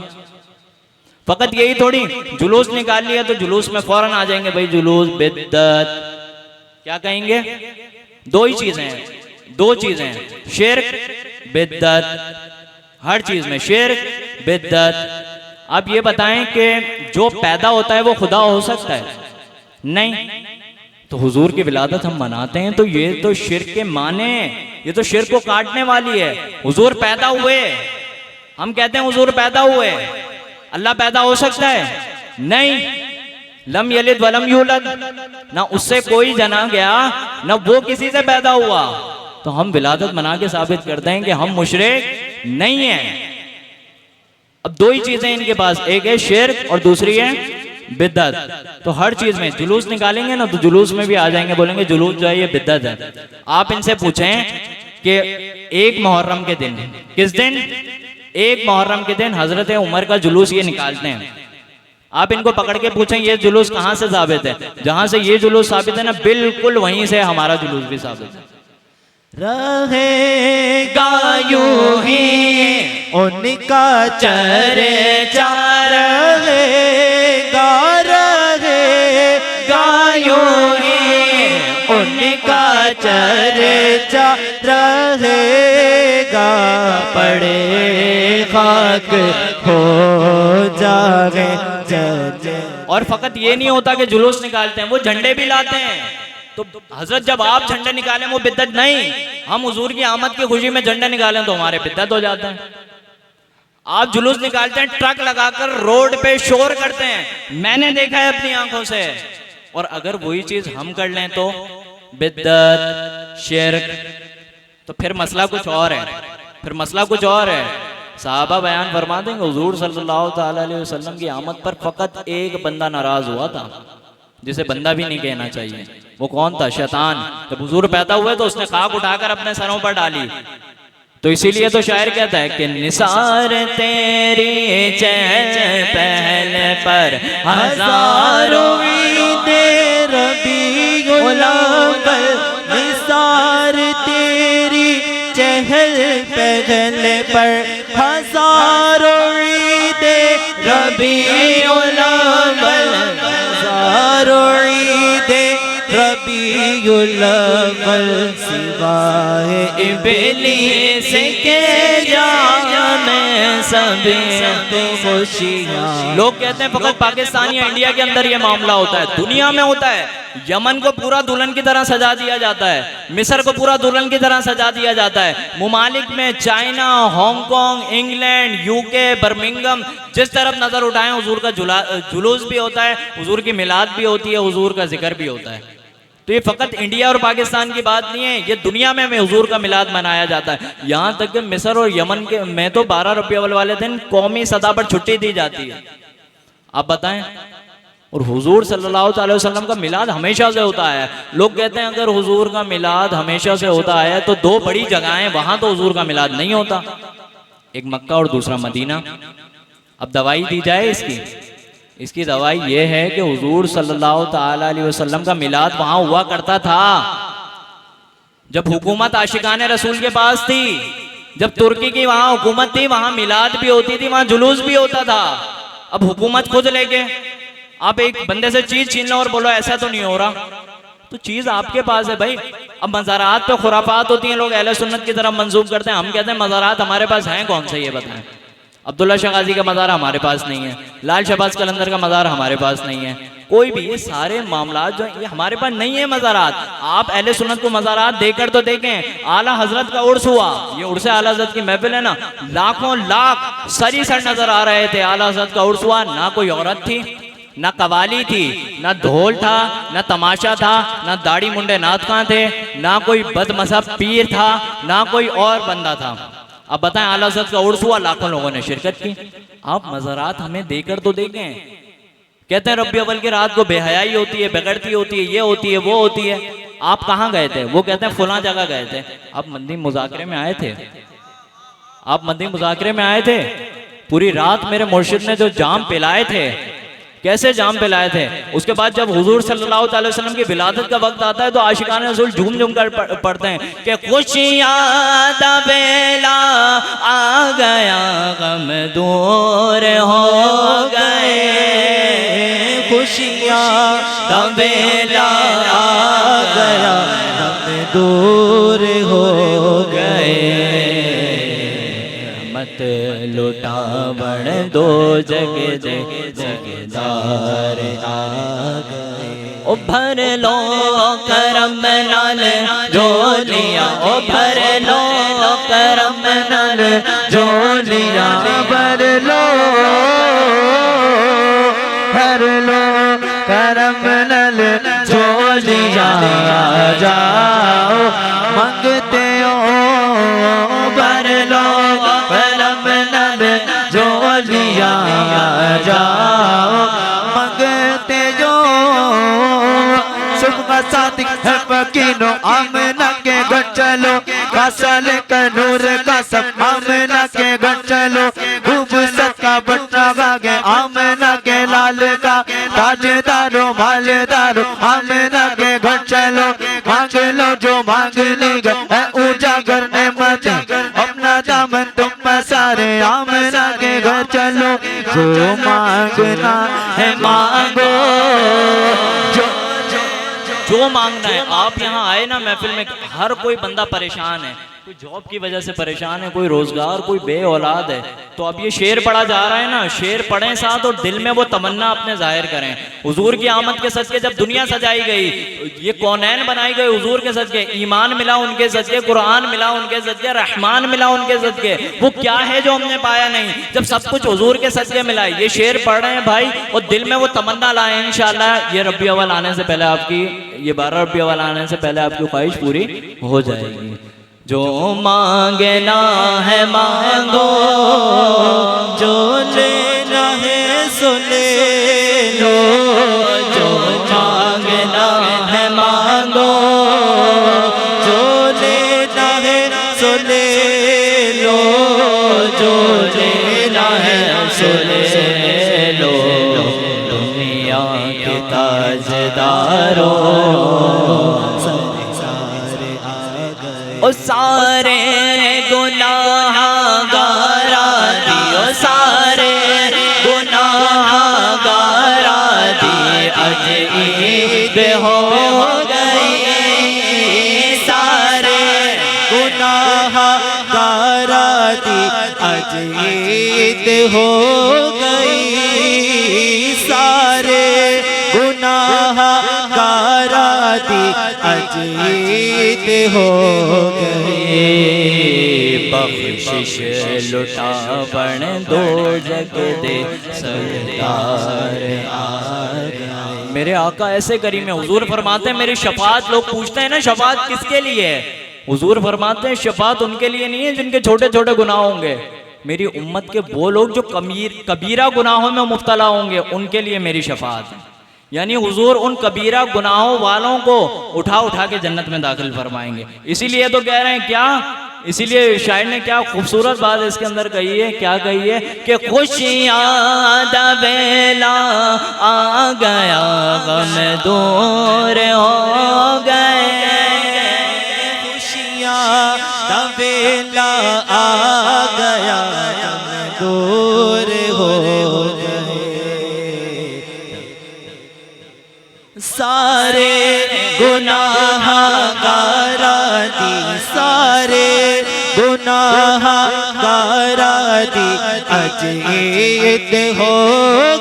फकत यही थोड़ी, जुलूस निकाल लिया तो जुलूस में फौरन आ जाएंगे भाई जुलूस बिद्दत, क्या कहेंगे? 2 ही चीजें हैं, 2 चीजें हैं, शिर्क बिद्दत, हर चीज में शिर्क बिद्दत। आप ये बताएं कि जो पैदा होता है वो खुदा हो सकता है? नहीं। तो हुजूर की विलादत हम मनाते हैं तो ये तो शिर्क के माने, ये तो शिर्क को काटने वाली है। हुजूर पैदा हुए, हम कहते हैं हुजूर पैदा हुए, अल्लाह पैदा हो सकता है? नहीं। लम यलिद वलम यूलद, ना उससे कोई जना गया ना वो किसी से पैदा हुआ। तो हम विलादत मना के साबित करते हैं कि हम मुशरिक नहीं है। अब 2 ही चीजें इनके पास, एक है शिर्क और दूसरी है बिद्दत। तो हर चीज में जुलूस निकालेंगे ना तो जुलूस में भी आ जाएंगे, बोलेंगे जुलूस जो है ये बिद्दत है। आप इनसे पूछें कि 1 मुहर्रम के दिन, किस दिन? 1 मुहर्रम के दिन हजरत उमर का जुलूस ये निकालते हैं। आप इनको पकड़ के पूछें ये जुलूस कहां से साबित है? जहां से ये जुलूस साबित है ना, बिल्कुल वहीं से हमारा जुलूस भी साबित है। रहेगा यूं ही उनका चर्चा, रहेगा यूं ही उनका चर्चा, रहेगा पड़े खाक हो जाए जज। और फकत ये नहीं होता कि जुलूस निकालते हैं, वो झंडे भी लाते हैं। तो हजरत जब आप झंडे निकालें वो बिद्दत नहीं, हम हुजूर की आमद की खुशी में झंडे निकालें तो हमारे बिद्दत हो जाते हैं। आप जुलूस निकालते हैं, ट्रक लगाकर रोड पे शोर करते हैं, मैंने देखा है अपनी आंखों से। और अगर वही चीज हम कर लें तो बिद्दत शिर्क। तो फिर मसला कुछ और है, फिर मसला कुछ और है। साहबा बयान फरमा देंगे हुजूर सल्लल्लाहु अलैहि वसल्लम की आमद पर फकत एक बंदा नाराज हुआ था, जिसे बंदा भी नहीं कहना चाहिए। वो कौन था? शैतान। जब हुजूर पैदा हुए तो उसने खाक उठाकर अपने सरों पर डाली। तो इसीलिए तो शायर कहता है कि निसार तेरी चहल पहल पर हजारों रबीउल अव्वल, निसार तेरी चहल पहल पर हजारों ईदे रबीउल अव्वल, हजारों ईदे रबीउल अव्वल, सिवाए इब्लीस के जाने सभी खुशियाँ। लोग कहते हैं फकत पाकिस्तान या इंडिया के अंदर ये मामला होता है, दुनिया में होता है। यमन को पूरा दुल्हन की तरह सजा दिया जाता है, मिस्र को पूरा दुल्हन की तरह सजा दिया जाता है। मुमालिक में China, Hong Kong, England, UK, Birmingham, जिस तरफ नजर उठाएं हुजूर का जुलूस भी होता है, हुजूर की मिलाद भी होती है, हुजूर का जिक्र भी होता है। तो ये फकत इंडिया और पाकिस्तान की बात नहीं है, ये दुनिया में हुजूर का मिलाद मनाया जाता है। यहाँ तक कि मिस्र और यमन के में तो 12 रबी अव्वल वाले दिन कौमी सतह पर छुट्टी दी जाती है। आप बताएं। और हुजूर सल्लल्लाहु अलैहि वसल्लम का मिलाद हमेशा से होता है। लोग कहते हैं अगर हुजूर का मिलाद हमेशा से होता है तो 2 बड़ी जगहें वहां तो हुजूर का मिलाद नहीं होता, एक मक्का और दूसरा मदीना। अब दवाई दी जाए इसकी दवाई यह है कि हुजूर सल्लल्लाहु ताला अलैहि वसल्लम का मिलाद वहां हुआ करता था जब हुकूमत आशिकाने रसूल के पास थी, जब तुर्की की वहां हुकूमत थी, वहां मिलाद भी होती थी, वहां जुलूस भी होता था। अब हुकूमत खुद लेके आप एक बंदे से चीज छीन लो और बोलो ऐसा तो नहीं हो रहा, तो चीज आपके पास है भाई। अब मज़ारात पे खुराफात होती हैं, लोग अहले सुन्नत की तरफ मंसूब करते हैं। हम कहते हैं मज़ारात हमारे पास हैं कौन से, ये बताएं। अब्दुल्ला शाह गाजी का मज़ार हमारे पास नहीं है, लाल शहबाज कलंदर का मज़ार हमारे पास नहीं है, कोई भी। ये सारे मामला जो ये हमारे पास नहीं है मज़ारात। आप अहले सुन्नत को मज़ारात देकर तो देखें। आला हजरत का उर्स हुआ, ये उर्स आला हजरत की महफिल है ना, लाखों लाख सरी सर नजर आ रहे थे। आला हजरत का उर्स हुआ, ना कोई औरत थी, ना कवाली थी, ना ढोल था, ना तमाशा था, ना दाढ़ी मुंडे नाथ खां थे, ना कोई बदमज़हब पीर था, ना कोई और बंदा था। अब बताएं, आला हज़रत का उर्स हुआ, लाखों लोगों ने शिरकत की। आप मज़ारात हमें देकर तो देखें। कहते हैं रबी अव्वल की रात को बेहयाई होती है, बेगड़ती होती है, ये होती है, वो होती है। आप कहाँ गए थे? वो कहते हैं फुला जगह गए थे। आप मंदी मुज़ाकरे में आए थे? आप मंदी मुज़ाकरे में आए थे? पूरी रात मेरे मुर्शिद ने जो जाम पिलाए थे, कैसे जाम पिलाए थे। उसके बाद जब हुजूर सल्लल्लाहु अलैहि वसल्लम की विलादत का वक्त आता है तो आशिकान रसूल झूम झूम कर पढ़ते हैं कि खुशियाँ दा बेला आ गया, गम दूर हो गए, खुशियाँ दा बेला आ गया, गम दूर हो गए। मत लुटा बड़ दो जग दे जगदार आ गए। ओ भर लो करम नाल झोलिया, ओ भर लो करम नाल झोलिया, भर लो करम नल झोलिया, जाओ मंगते हो, भर लो करम नल झोलिया, जाओ मंगते जो। सुबह सादिक है फकीनो आमना के घर चलो, कासल का नूर का सब आमना के घर चलो, खूब सबका बट्टा बागे आमना के लाल का, ताजदारो मालदारो आमना के घर चलो, मांग लो जो मांगने गए उजागर ने मत, अपना दामन तुम सारे आमना के घर चलो, जो मांगना है मांगो, जो मांगना है। आप यहाँ आए ना महफिल में, हर कोई बंदा परेशान है, कोई जॉब की वजह से परेशान है, कोई रोजगार, कोई बे औलाद है। तो अब ये शेर पढ़ा जा रहा है ना, शेर पढ़ें साथ और दिल में वो तमन्ना अपने जाहिर करें। हुजूर की आमद के सदके जब दुनिया सजाई गई, ये कौनैन बनाई गई हुजूर के सदके, ईमान मिला उनके सदके, कुरान मिला उनके सदके, रहमान मिला उनके सदके। वो क्या है जो हमने पाया नहीं, जब सब कुछ हुजूर के सदके मिला। ये शेर पढ़ रहे हैं भाई, और दिल में वो तमन्ना लाए इंशाअल्लाह। ये रबी अव्वल आने से पहले आपकी, ये 12 रबी अव्वल आने से पहले आपकी ख्वाहिश पूरी हो जाएगी। जो मांगना है मांगो, जो लेना है सो ले लो, जो मांगना है मांगो, जो लेना है सो ले लो, जो लेना है सो ले लो। दुनिया के ताजदारों ओ सारे गुनाहगारा दियो, सारे गुनाहगारा दी अज ईद हो गई, सारे गुनाहगारा दी अज ईद हो गई, सारे गुनाहगारा दी अज ईद हो गई। बख्शिश लुटा बन दो जग दे सरदार आ गए। मेरे आका ऐसे करीम है, हुजूर फरमाते हैं मेरी शफात, लोग पूछते हैं ना शफात किसके लिए है, हुजूर फरमाते हैं शफात उनके लिए नहीं है जिनके छोटे छोटे गुनाह होंगे, मेरी उम्मत के वो लोग जो कबीरा गुनाहों में मुब्तला होंगे उनके लिए मेरी शफात है। यानी हुजूर उन कबीरा गुनाहों वालों को उठा उठा के जन्नत में दाखिल फरमाएंगे। इसीलिए तो कह रहे हैं क्या, इसीलिए शायर ने क्या खूबसूरत बात इसके अंदर कही है, क्या कही है कि खुशियाँ दा बेला आ गया, गम दूर हो गए, खुशियाँ दा बेला आ गया, गम दूर हो गए, सारे गुनाहगारा दी, सारे गुनाहगारा दी अज ईद हो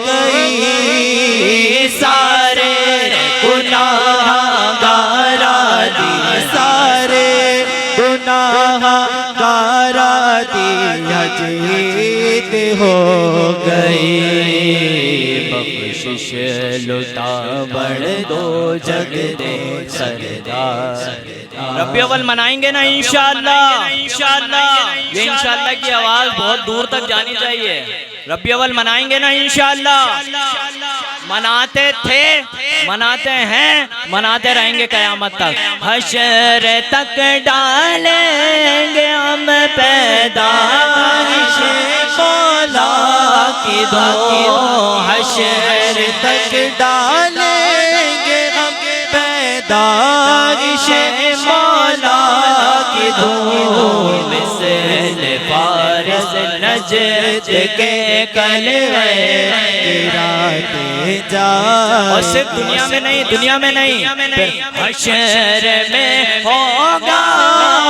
गई, सारे गुनाहगारा दी, सारे गुनाहगारा दी अज ईद हो गई। बख्शिश लुटा बढ़ दो जग दे सरदार। रब्बी अव्वल मनाएंगे ना इंशाअल्लाह। ये इंशाअल्लाह की आवाज बहुत दूर तक जानी चाहिए। रब्बी अव्वल मनाएंगे ना इंशाअल्लाह। मनाते थे, मनाते हैं, मनाते रहेंगे कयामत तक। हशर तक डालेंगे हम पैदाइश मौला की दो। हशर तक डालेंगे हम पैदाइश मौला की धूम से फारिस नजद के कलवे गिराते जा। और सिर्फ दुनिया में नहीं, दुनिया में नहीं, हशर में होगा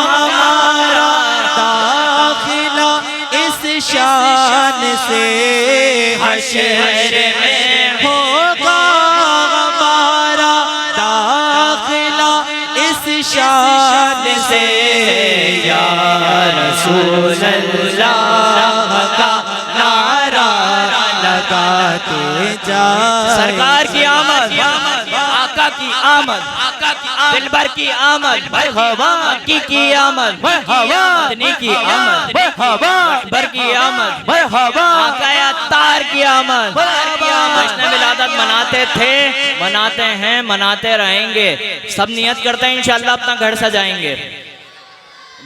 हमारा दाखिला इस शान से। हशर में होगा हमारा दाखिला इस शान से। या रसूल अल्लाह का नारा लगाते जा। सरकार की आमद, आका की आमद, दिलबर की आमद, मक्की की आमद, मदनी की आमद, अकबर की आमद, आका अत्तार की आमद। जश्न विलादत मनाते थे, मनाते हैं, मनाते रहेंगे। सब नियत करते हैं इंशाअल्लाह अपना घर सजाएंगे।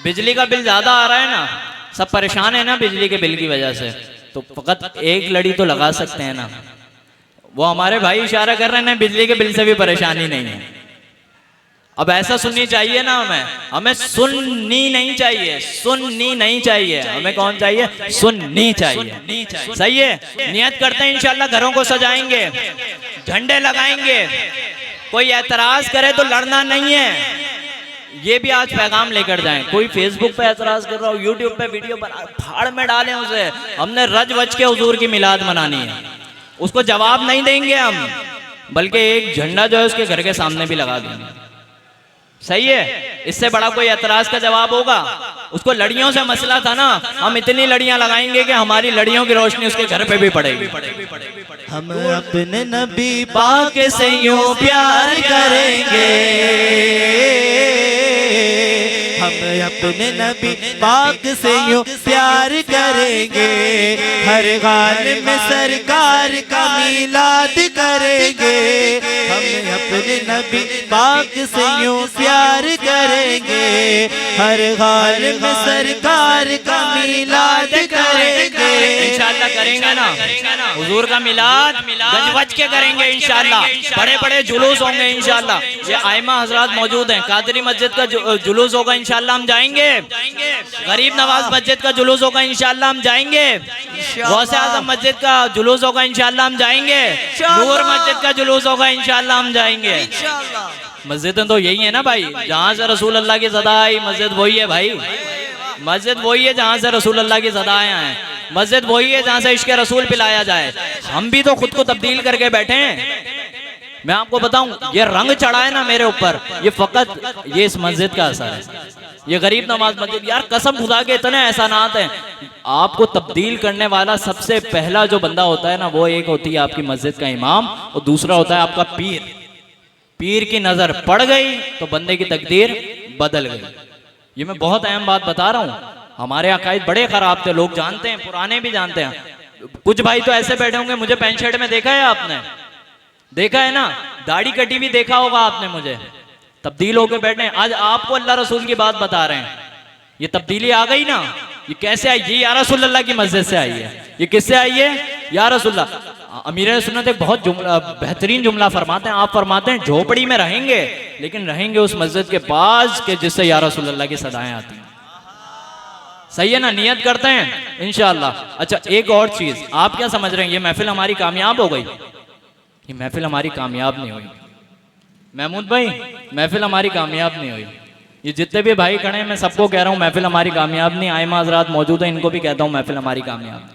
बिजली का बिल ज्यादा आ रहा है ना, सब परेशान है ना बिजली के बिल की वजह से, तो फकत एक लड़ी तो लगा सकते हैं ना। वो हमारे भाई इशारा कर रहे हैं ना, बिजली के बिल से भी परेशानी नहीं है। अब ऐसा सुननी चाहिए ना, हमें सुननी नहीं चाहिए, सुननी नहीं चाहिए, हमें कौन चाहिए? सुननी चाहिए। सही है। नियत करते हैं इंशाअल्लाह घरों को सजाएंगे, झंडे लगाएंगे। कोई एतराज करे तो लड़ना नहीं है। ये भी आज पैगाम लेकर जाएं। कोई फेसबुक पे एतराज कर रहा हो, यूट्यूब पे वीडियो बना, फाड़ में डालें उसे। हमने रज वज के हुजूर की मिलाद मनानी है, उसको जवाब नहीं देंगे हम, बल्कि एक झंडा जो है उसके घर के सामने भी लगा देंगे। सही है। इससे बड़ा कोई एतराज का जवाब होगा? उसको लड़ियों से मसला था ना, हम इतनी लड़ियां लगाएंगे कि हमारी लड़ियों की रोशनी उसके घर पे भी पड़ेगी। हम अपने नबी पाक से यूं प्यार करेंगे, हम अपने नबी पाक से यूं प्यार करेंगे। हर हाल में सरकार का मीलाद करेंगे। हम अपने नबी पाक से यूं प्यार करेंगे। हर हाल में सरकार का मीलाद करेंगे। इंशाअल्लाह करेंगे ना हुजूर का मिलाद, गजवज के करेंगे इंशाअल्लाह। बड़े बड़े जुलूस होंगे इंशाअल्लाह। ये आइमा हजरात मौजूद हैं। कादरी मस्जिद का जुलूस होगा इंशाअल्लाह, हम जाएंगे। गरीब नवाज मस्जिद का जुलूस होगा इंशाअल्लाह, हम जाएंगे। गौसे आजम मस्जिद का जुलूस होगा इंशाअल्लाह, हम जाएंगे। नूर मस्जिद का जुलूस होगा इंशाअल्लाह, हम जाएंगे। मस्जिदें तो यही है ना भाई, जहाँ से रसूल अल्लाह की सदा आई, मस्जिद वही है भाई। मस्जिद वही है जहाँ से रसूल अल्लाह की सदाएं आए। मस्जिद वही है जहाँ से इश्क रसूल पिलाया जाए। हम भी तो खुद को तब्दील करके बैठे हैं। मैं आपको बताऊं, ये रंग चढ़ा है ना मेरे ऊपर, ये फकत ये इस मस्जिद का असर है। ये गरीब नवाज मस्जिद, यार कसम खुदा के इतने एहसानात हैं। आपको तब्दील करने वाला सबसे पहला जो बंदा होता है ना, वो एक होती है आपकी मस्जिद का इमाम, और दूसरा होता है आपका पीर। पीर की नजर पड़ गई तो बंदे की तकदीर बदल गई। ये मैं बहुत अहम बात बता रहा हूँ। हमारे अकायद बड़े खराब थे, लोग जानते हैं, पुराने भी जानते हैं। कुछ भाई तो ऐसे बैठे होंगे, मुझे पैंट शर्ट में देखा है आपने, देखा है ना, दाढ़ी कटी भी देखा होगा आपने मुझे। तब्दील होकर बैठे। आज आपको अल्लाह रसूल की बात बता रहे हैं। ये तब्दीली आ गई ना, ये कैसे आई? ये या रसूल अल्लाह की मस्जिद से आई है। ये किससे आई है? या रसूल अल्लाह। अमीर सुन्नत एक बहुत बेहतरीन जुमला फरमाते हैं। आप फरमाते हैं झोपड़ी में रहेंगे, लेकिन रहेंगे उस मस्जिद के पास के जिससे या रसूल अल्लाह की सदाएं आती हैं। सही है ना? नियत करते हैं इंशाअल्लाह। अच्छा, एक और चीज, आप क्या समझ रहे हैं ये महफिल हमारी कामयाब हो गई? ये महफिल हमारी कामयाब नहीं हुई महमूद भाई, महफिल हमारी कामयाब नहीं हुई। ये जितने भी भाई खड़े हैं, मैं सबको कह रहा हूँ महफिल हमारी कामयाब नहीं। आइमा हज़रात मौजूद हैं, इनको भी कहता हूँ महफिल हमारी कामयाब नहीं।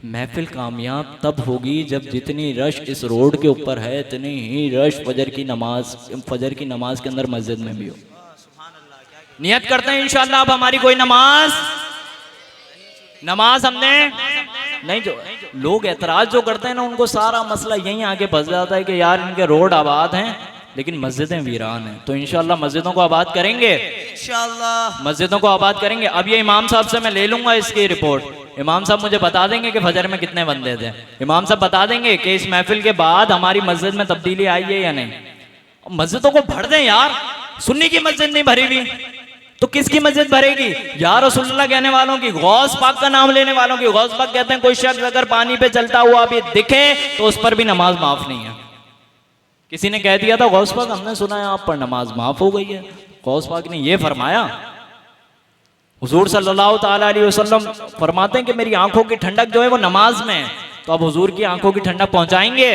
महफिल कामयाब तब होगी जब जितनी रश इस रोड के ऊपर है, इतनी ही रश फजर की नमाज के अंदर मस्जिद में भी हो। नियत करते हैं इंशाअल्लाह अब हमारी कोई नमाज हमने नहीं जो लोग एतराज जो करते हैं ना, उनको सारा मसला यहीं आके फंस जाता है कि यार इनके रोड आबाद हैं लेकिन मस्जिदें वीरान हैं। तो इंशाल्लाह मस्जिदों को आबाद करेंगे, इंशाल्लाह मस्जिदों को आबाद करेंगे। अब ये इमाम साहब से मैं ले लूंगा इसकी रिपोर्ट। इमाम साहब मुझे बता देंगे कि फजर में कितने बंदे थे। इमाम साहब बता देंगे कि इस महफिल के बाद हमारी मस्जिद में तब्दीली आई है या नहीं। मस्जिदों को भर दें यार, सुन्नी की मस्जिद नहीं भरी हुई तो किसकी मस्जिद भरेगी? या रसूलुल्लाह कहने वालों की, गौस पाक का नाम लेने वालों की। गौस पाक कहते हैं कोई शख्स अगर पानी पे चलता हुआ भी दिखे तो उस पर भी नमाज माफ नहीं है। किसी ने कह दिया था गौस पाक हमने सुना है आप पर नमाज माफ हो गई है। गौस पाक ने ये फरमाया, हुजूर सल्लल्लाहु ताला अलैहि वसल्लम फरमाते हैं कि मेरी आंखों की ठंडक जो है वो नमाज में है। तो अब हुजूर की आंखों की ठंडक पहुंचाएंगे।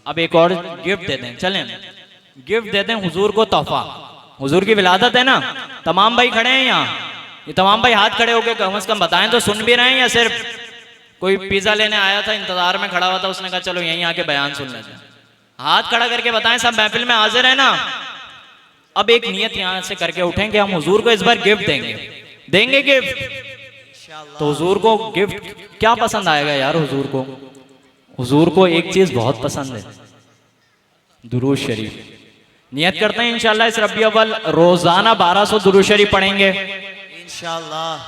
अब एक और गिफ्ट दे दें, चलें गिफ्ट दे दें हुजूर को तोहफा। हुजूर की विलादत है ना, तमाम भाई खड़े हैं यहाँ, ये तमाम भाई हाथ खड़े होके कम से कम बताएं तो सुन भी रहे हैं या सिर्फ कोई पिज्जा लेने आया था इंतजार में खड़ा हुआ था उसने कहा चलो यहीं आके बयान सुन लेते हैं। हाथ खड़ा करके बताएं सब महफिल में हाजिर है ना। अब एक नियत यहाँ से करके उठें कि हम हुजूर को इस बार गिफ्ट देंगे गिफ्ट। तो हुजूर को गिफ्ट क्या पसंद आएगा यार? हुजूर को एक चीज बहुत पसंद है, दुरूद शरीफ। नियत करते हैं इंशाल्लाह इस रबी अव्वल रोजाना 1200 दुरूद शरीफ पढ़ेंगे इंशाल्लाह।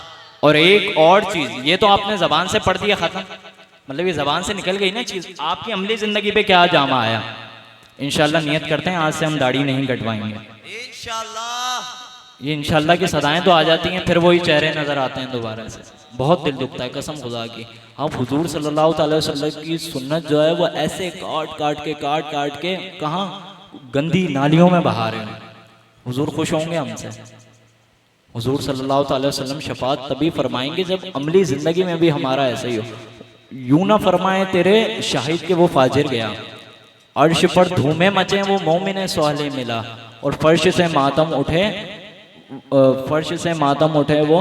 और एक और चीज, ये तो आपने जबान से पढ़ दिया खत्म, मतलब ये जबान से निकल गई ना चीज, आपकी अमली जिंदगी पे क्या जामा आया? इंशाल्लाह नियत करते हैं आज से हम दाढ़ी नहीं कटवाएंगे इंशाल्लाह। ये इंशाल्लाह की सदाएं तो आ जाती हैं, फिर वही चेहरे नजर आते हैं दोबारा से। बहुत दिल दुखता है कसम खुदा की। आप हुजूर सल्लल्लाहु अलैहि वसल्लम की सुन्नत जो है वो ऐसे काट काट के कहाँ गंदी नालियों में बहा रहे हैं। हुजूर खुश होंगे हमसे। हुजूर सल्लल्लाहु अलैहि वसल्लम शफात तभी फरमाएंगे जब अमली जिंदगी में भी हमारा ऐसा ही हो। यूं ना फरमाए तेरे शाहिद के वो फाजिर गया, अर्श पर धूमें मचे वो मोमिन स्वाले मिला, और फर्श से मातम उठे वो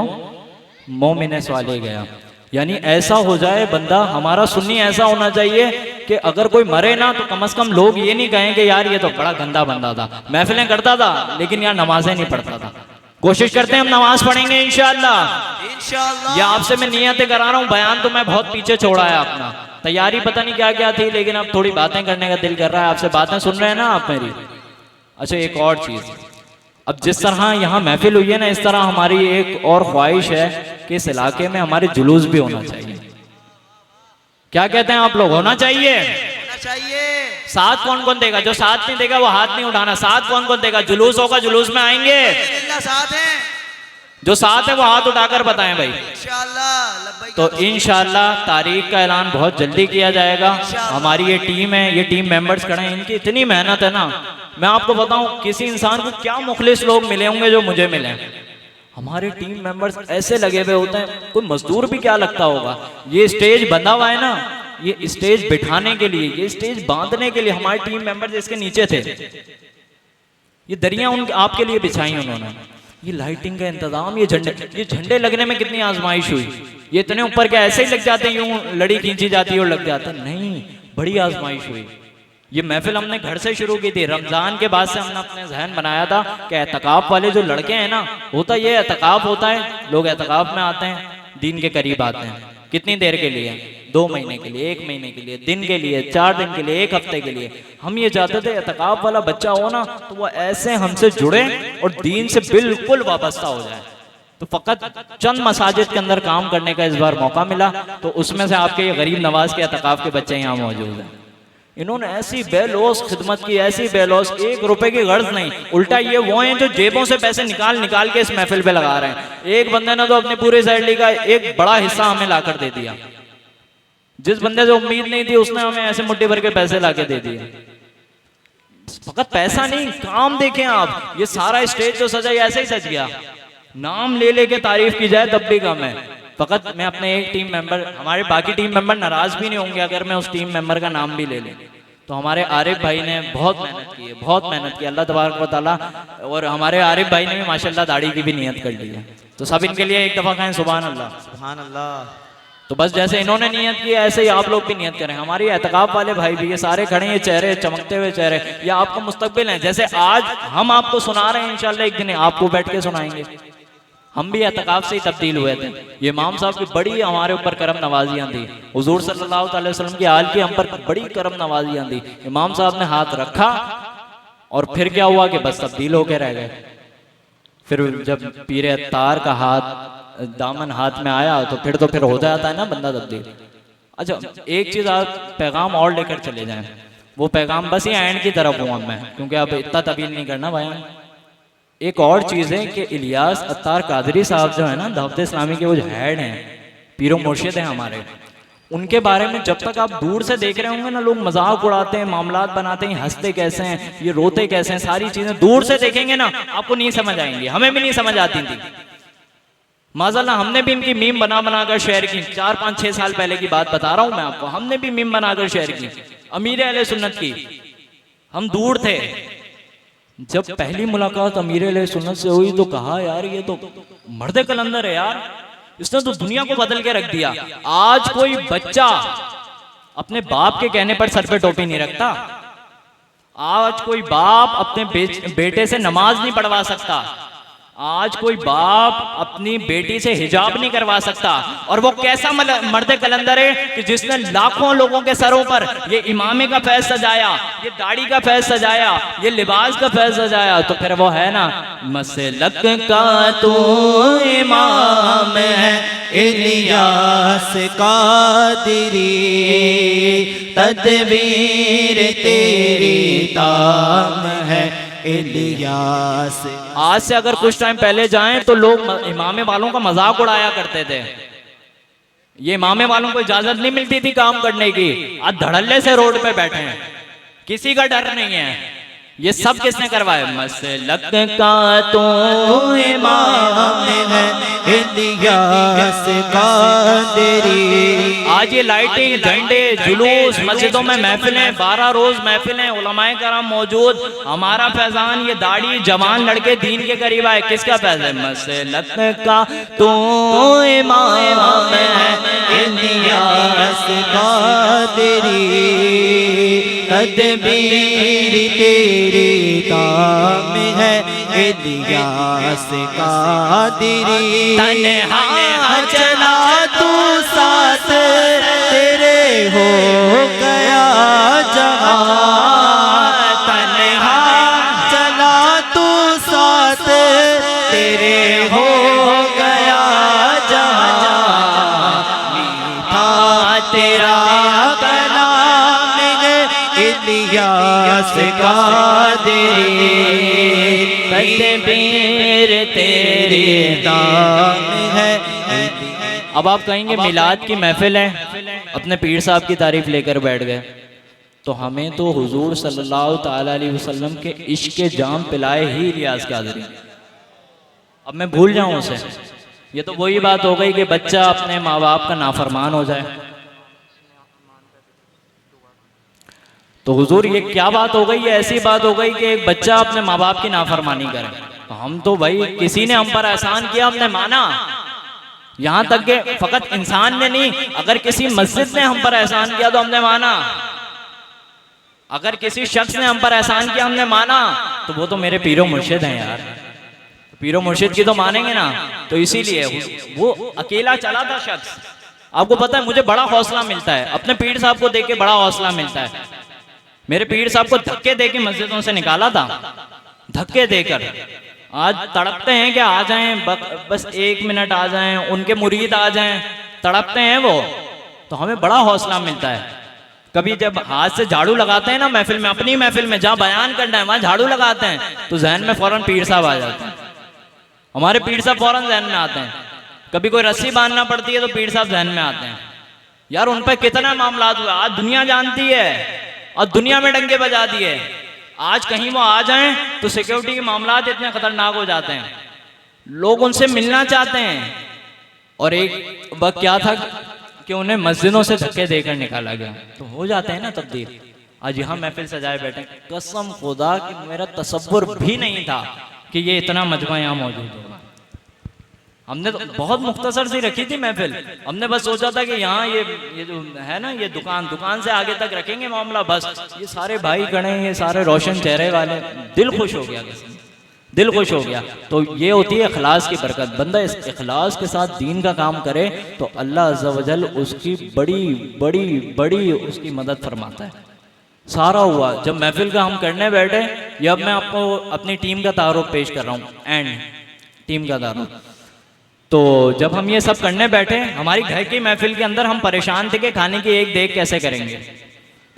मोमिन स्वाले गया। यानी ऐसा हो जाए बंदा हमारा सुन्नी, ऐसा होना चाहिए कि अगर कोई मरे ना तो कम से कम लोग ये नहीं कहेंगे यार ये तो बड़ा गंदा बंदा था, महफिलें करता था लेकिन यार नमाजें नहीं पढ़ता था। कोशिश करते हैं हम नमाज पढ़ेंगे इंशाअल्लाह। ये आपसे मैं नियतें करा रहा हूँ, बयान तो मैं बहुत पीछे छोड़ा है अपना, तैयारी पता नहीं क्या क्या थी, लेकिन अब थोड़ी बातें करने का दिल कर रहा है। आपसे बातें सुन रहे हैं ना आप मेरी। अच्छा एक और चीज, अब जिस तरह यहाँ महफिल हुई है ना, इस तरह हमारी एक और ख्वाहिश है कि इस इलाके में हमारे जुलूस भी होना चाहिए। क्या कहते हैं आप लोग? होना चाहिए। साथ कौन कौन देगा? जो साथ नहीं देगा वो हाथ नहीं उठाना। साथ कौन कौन देगा? जुलूस होगा, जुलूस में आएंगे। साथ है, जो साथ है वो हाथ उठाकर बताएं भाई। तो इंशाल्लाह तारीख का ऐलान बहुत जल्दी किया जाएगा। हमारी ये टीम है, ये टीम मेंबर्स खड़े हैं, इनकी इतनी मेहनत है ना, मैं आपको बताऊं किसी इंसान को क्या मुखलिस लोग मिले होंगे जो मुझे मिले। हमारे टीम मेंबर्स ऐसे लगे हुए होते हैं, कोई मजदूर भी क्या लगता होगा। ये स्टेज बंधा हुआ है ना, ये स्टेज बिठाने के लिए, ये स्टेज बांधने के लिए हमारे टीम मेंबर्स इसके नीचे थे। ये दरियां उन आपके लिए बिछाई उन्होंने, ये लाइटिंग का इंतजाम, ये झंडे लगने में कितनी आजमाइश हुई। ये इतने ऊपर क्या ऐसे ही लग जाते, यूं लड़ी खींची जाती है और लग जाते? नहीं, बड़ी आजमाइश हुई। ये महफिल हमने घर से शुरू की थी। रमजान के बाद से हमने अपने जहन बनाया था कि एतकाफ वाले जो लड़के हैं ना, होता ये एतकाफ होता है, लोग एतकाफ में आते हैं, दीन के करीब आते हैं। कितनी देर के लिए? 2 महीने के लिए, 1 महीने के लिए, दिन के लिए, 4 दिन के लिए, 1 हफ्ते के लिए। हम ये चाहते थे एतकाफ वाला बच्चा हो ना तो वो ऐसे हमसे जुड़े और दीन से बिल्कुल वाबस्ता हो जाए। तो फकत चंद मसाजिद के अंदर काम करने का इस बार मौका मिला, तो उसमें से आपके ये गरीब नवाज के एतकाफ के बच्चे यहाँ मौजूद हैं। इन्होंने ऐसी बेलौस खिदमत की, ऐसी बेलौस, 1 रुपए की गर्ज नहीं। उल्टा ये वो हैं जो जेबों से पैसे निकाल के इस महफिल पे लगा रहे हैं। एक बंदे ने तो अपनी पूरी सैलरी का एक बड़ा हिस्सा हमें लाकर दे दिया। जिस बंदे से उम्मीद नहीं थी उसने हमें ऐसे मुट्ठी भर के पैसे लाके दे दिए। फकत पैसा नहीं, काम देखें आप। ये सारा स्टेज जो सजा ऐसे ही सज गया, नाम ले लेके तारीफ की जाए तब भी कम है। फकत मैं अपने एक टीम मेंबर, हमारे बाकी टीम मेंबर नाराज भी नहीं होंगे अगर मैं उस टीम मेंबर का नाम भी ले लें। तो हमारे आरिफ भाई ने बहुत मेहनत की है, बहुत मेहनत की, अल्लाह तबारक व तआला। और हमारे आरिफ भाई ने भी माशाल्लाह दाढ़ी की भी नियत कर ली है। तो सब इनके लिए एक दफा कहें सुभान अल्लाह, सुभान अल्लाह। तो बस जैसे इन्होंने नियत की ऐसे ही आप लोग भी नियत करें। हमारी एतकाफ वाले भाई भी ये सारे खड़े, ये चेहरे चमकते हुए चेहरे, ये आपका मुस्तकबिल हैं। जैसे आज हम आपको सुना रहे हैं, इंशाल्लाह एक दिन आपको बैठ के सुनाएंगे। हम भी एतकाफ से ही तब्दील हुए थे। ये इमाम साहब की बड़ी हमारे ऊपर करम नवाजियाँ थी, हुजूर सल्लल्लाहु अलैहि वसल्लम की आल की हम पर बड़ी करम नवाजियाँ थी। इमाम साहब ने हाथ रखा और फिर क्या हुआ कि बस तब्दील होके रह गए। फिर जब पीर अत्तार का हाथ दामन हाथ में आया तो फिर हो जाता है ना बंदा तब्दील। अच्छा, एक चीज़ आप पैगाम और लेकर चले जाएं, वो पैगाम बस ये एंड की तरफ हूँ मैं, क्योंकि अब इतना तवील नहीं करना बयान। एक और चीज़ है कि इलियास अत्तार कादरी साहब जो है ना दावत इस्लामी के वो हेड हैं, पीरो मुर्शिद हैं हमारे, उनके बारे में जब तक आप दूर से देख रहे होंगे ना, लोग मजाक उड़ाते हैं, मामलात बनाते हैं, हंसते कैसे हैं, ये रोते कैसे हैं, सारी चीज़ें दूर से देखेंगे ना आपको नहीं समझ आएंगी। हमें भी नहीं समझ आती थी माज़अल्लाह। हमने भी इनकी मीम बना कर शेयर की। 4, 5, 6 साल पहले की बात बता रहा हूँ मैं आपको। हमने भी मीम बनाकर शेयर की अमीर अहले सुन्नत की। हम दूर थे, जब पहली मुलाकात अमीर अहले सुन्नत से हुई तो कहा यार ये तो मर्द कलंदर है यार, इसने तो दुनिया को बदल के रख दिया। आज कोई बच्चा अपने बाप के कहने पर सर पे टोपी नहीं रखता। आज कोई बाप अपने बेटे से नमाज नहीं पढ़वा सकता। आज कोई बाप अपनी बेटी से हिजाब नहीं करवा सकता। और वो कैसा मर्द कलंदर है कि जिसने लाखों लोगों के सरों पर ये इमामे का फैज सजाया, ये दाढ़ी का फैज सजाया, ये लिबास का फैज सजाया। तो फिर वो है ना, मसलक का तू इमाम है इलियास कादरी, तदबीर तेरी ताम है इलियास। आज से अगर कुछ टाइम पहले जाएं तो लोग इमामे वालों का मजाक उड़ाया करते थे। ये इमामे वालों को इजाजत नहीं मिलती थी काम करने की। आज धड़ल्ले से रोड पे बैठे हैं, किसी का डर नहीं है। ये सब किसने करवाया? मसलक का तो इमाम है इलियास कादरी। आज ये लाइटिंग, झंडे, जुलूस, मस्जिदों में महफिलें, 12 रोज महफिलें, उलमाए कराम मौजूद, हमारा फैजान, ये दाढ़ी, जवान लड़के दीन के करीब आए। किसका फैज है? मसलक का तो इमाम है इलियास कादरी, तदबीर तेरी ताम है इलियास कादरी। तन्हा चला तू साथ तेरे हो गया जहां, तन्हा चला तू साथ तेरे हो गया जहां। मीठा तेरा कलाम है इलियास कादरी, तदबीर तेरी दाम है। अब आप कहेंगे मिलाद की महफिल है, अपने पीर साहब की तारीफ लेकर बैठ गए। तो हमें तो हुजूर सल्लल्लाहु ताला अलैहि वसल्लम के इश्क के जाम पिलाए ही इलियास कादरी। अब मैं भूल जाऊं उसे? ये तो वही बात हो गई कि बच्चा अपने माँ बाप का नाफरमान हो जाए। तो हुजूर ये क्या बात हो गई? ये ऐसी बात हो गई कि एक बच्चा अपने माँ बाप की नाफरमानी करे। तो हम तो भाई किसी ने हम पर एहसान किया, हमने माना। यहाँ तक कि फकत इंसान ने नहीं, अगर किसी मस्जिद ने हम पर एहसान किया तो हमने माना। अगर किसी शख्स ने हम पर एहसान किया हमने माना। तो वो तो मेरे पीरो मुर्शिद हैं यार, पीरो मुर्शिद की तो मानेंगे ना। तो इसीलिए वो अकेला चला था शख्स। आपको पता है मुझे बड़ा हौसला मिलता है अपने पीर साहब को देख के, बड़ा हौसला मिलता है। मेरे पीर साहब को धक्के देके मस्जिदों से निकाला था, धक्के देकर। आज तड़पते हैं कि आ जाएं, बस 1 मिनट आ जाएं, उनके मुरीद आ जाएं, तड़पते हैं वो। तो हमें बड़ा हौसला मिलता है। कभी जब हाथ से झाड़ू लगाते हैं ना महफिल में, अपनी महफिल में जहाँ बयान करना है वहाँ झाड़ू लगाते हैं, तो जहन में फौरन पीर साहब आ जाते हैं। हमारे पीर साहब फौरन जहन में आते हैं। कभी कोई रस्सी बांधना पड़ती है तो पीर साहब जहन में आते हैं। यार उन पर कितना मामलात हुआ, आज दुनिया जानती है और दुनिया में डंके बजा दिए। आज कहीं वो आ जाएं तो सिक्योरिटी के मामलात इतने खतरनाक हो जाते हैं, लोग उनसे मिलना चाहते हैं। और एक वक्त क्या था कि उन्हें मस्जिदों से धक्के देकर निकाला गया। तो हो जाते हैं ना तब्दील। आज यहाँ महफिल सजाए बैठे, कसम खुदा कि मेरा तसव्वुर भी नहीं था कि ये इतना मजमा यहाँ मौजूद होगा। हमने तो बहुत मुख्तसर सी रखी थी महफिल। हमने बस सोचा था कि यहाँ ये जो है ना, ये दुकान से आगे तक रखेंगे मामला। बस ये सारे भाई खड़े हैं, ये सारे रोशन चेहरे वाले, दिल खुश हो गया। दिल खुश हो गया। तो ये होती है इखलास की बरकत। बंदा इस इखलास के साथ दीन का काम करे तो अल्लाह अज़्ज़ा वजल उसकी बड़ी बड़ी बड़ी उसकी मदद फरमाता है। सारा हुआ। जब महफिल का हम करने बैठे, ये अब मैं आपको अपनी टीम का तारुफ पेश कर रहा हूँ, एंड टीम का तारुफ। तो जब हम ये सब करने बैठे, हमारी घर की महफिल के अंदर हम परेशान थे कि खाने की एक देख कैसे करेंगे।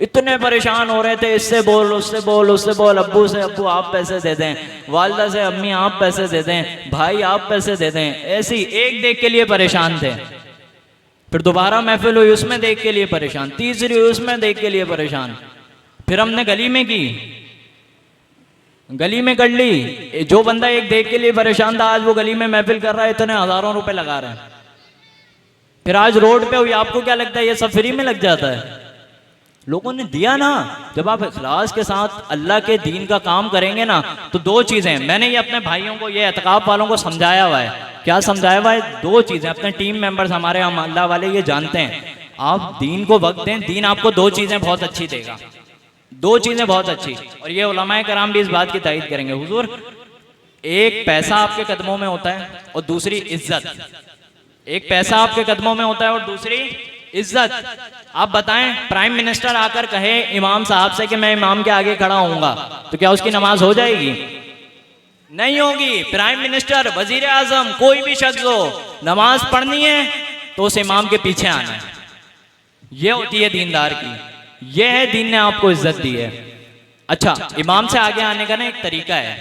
इतने परेशान हो रहे थे, इससे बोल उससे बोल उससे बोल, अब्बू से अब्बू आप पैसे दे दें, वालदा से अम्मी आप पैसे दे दें, भाई आप पैसे दे दें, ऐसी एक देख के लिए परेशान थे। फिर दोबारा महफिल हुई, उसमें देख के लिए परेशान, तीसरी हुई, उसमें देख के लिए परेशान। फिर हमने गली में की, गली में कर ली। जो बंदा एक देख के लिए परेशान था, आज वो गली में महफिल कर रहा है, इतने हजारों रुपए लगा रहे हैं। फिर आज रोड पे हुई। आपको क्या लगता है ये सब फ्री में लग जाता है? लोगों ने दिया ना। जब आप इखलास के साथ अल्लाह के दीन का काम करेंगे ना, तो दो चीजें, मैंने ये अपने भाइयों को, ये एतकाफ वालों को समझाया हुआ है। क्या समझाया हुआ है? दो चीजें। अपने टीम मेंबर्स हमारे, हम अल्लाह वाले ये जानते हैं, आप दीन को वक्त दें, दीन आपको दो चीजें बहुत अच्छी देगा, दो चीजें बहुत अच्छी। और ये उलमाए कराम भी इस बात की तायीद करेंगे। हुजूर, एक पैसा आपके कदमों में होता है और दूसरी इज्जत। एक पैसा आपके कदमों में होता है और दूसरी इज्जत। आप बताएं, प्राइम मिनिस्टर आकर कहे इमाम साहब से कि मैं इमाम के आगे खड़ा होऊंगा, तो क्या उसकी नमाज हो जाएगी? नहीं होगी। प्राइम मिनिस्टर, वजीर आजम, कोई भी शख्स हो, नमाज पढ़नी है तो उस इमाम के पीछे आना है। ये होती है दीनदार की, ये है दीन ने आपको इज्जत दी है। अच्छा, इमाम से आगे आने का ना एक तरीका है।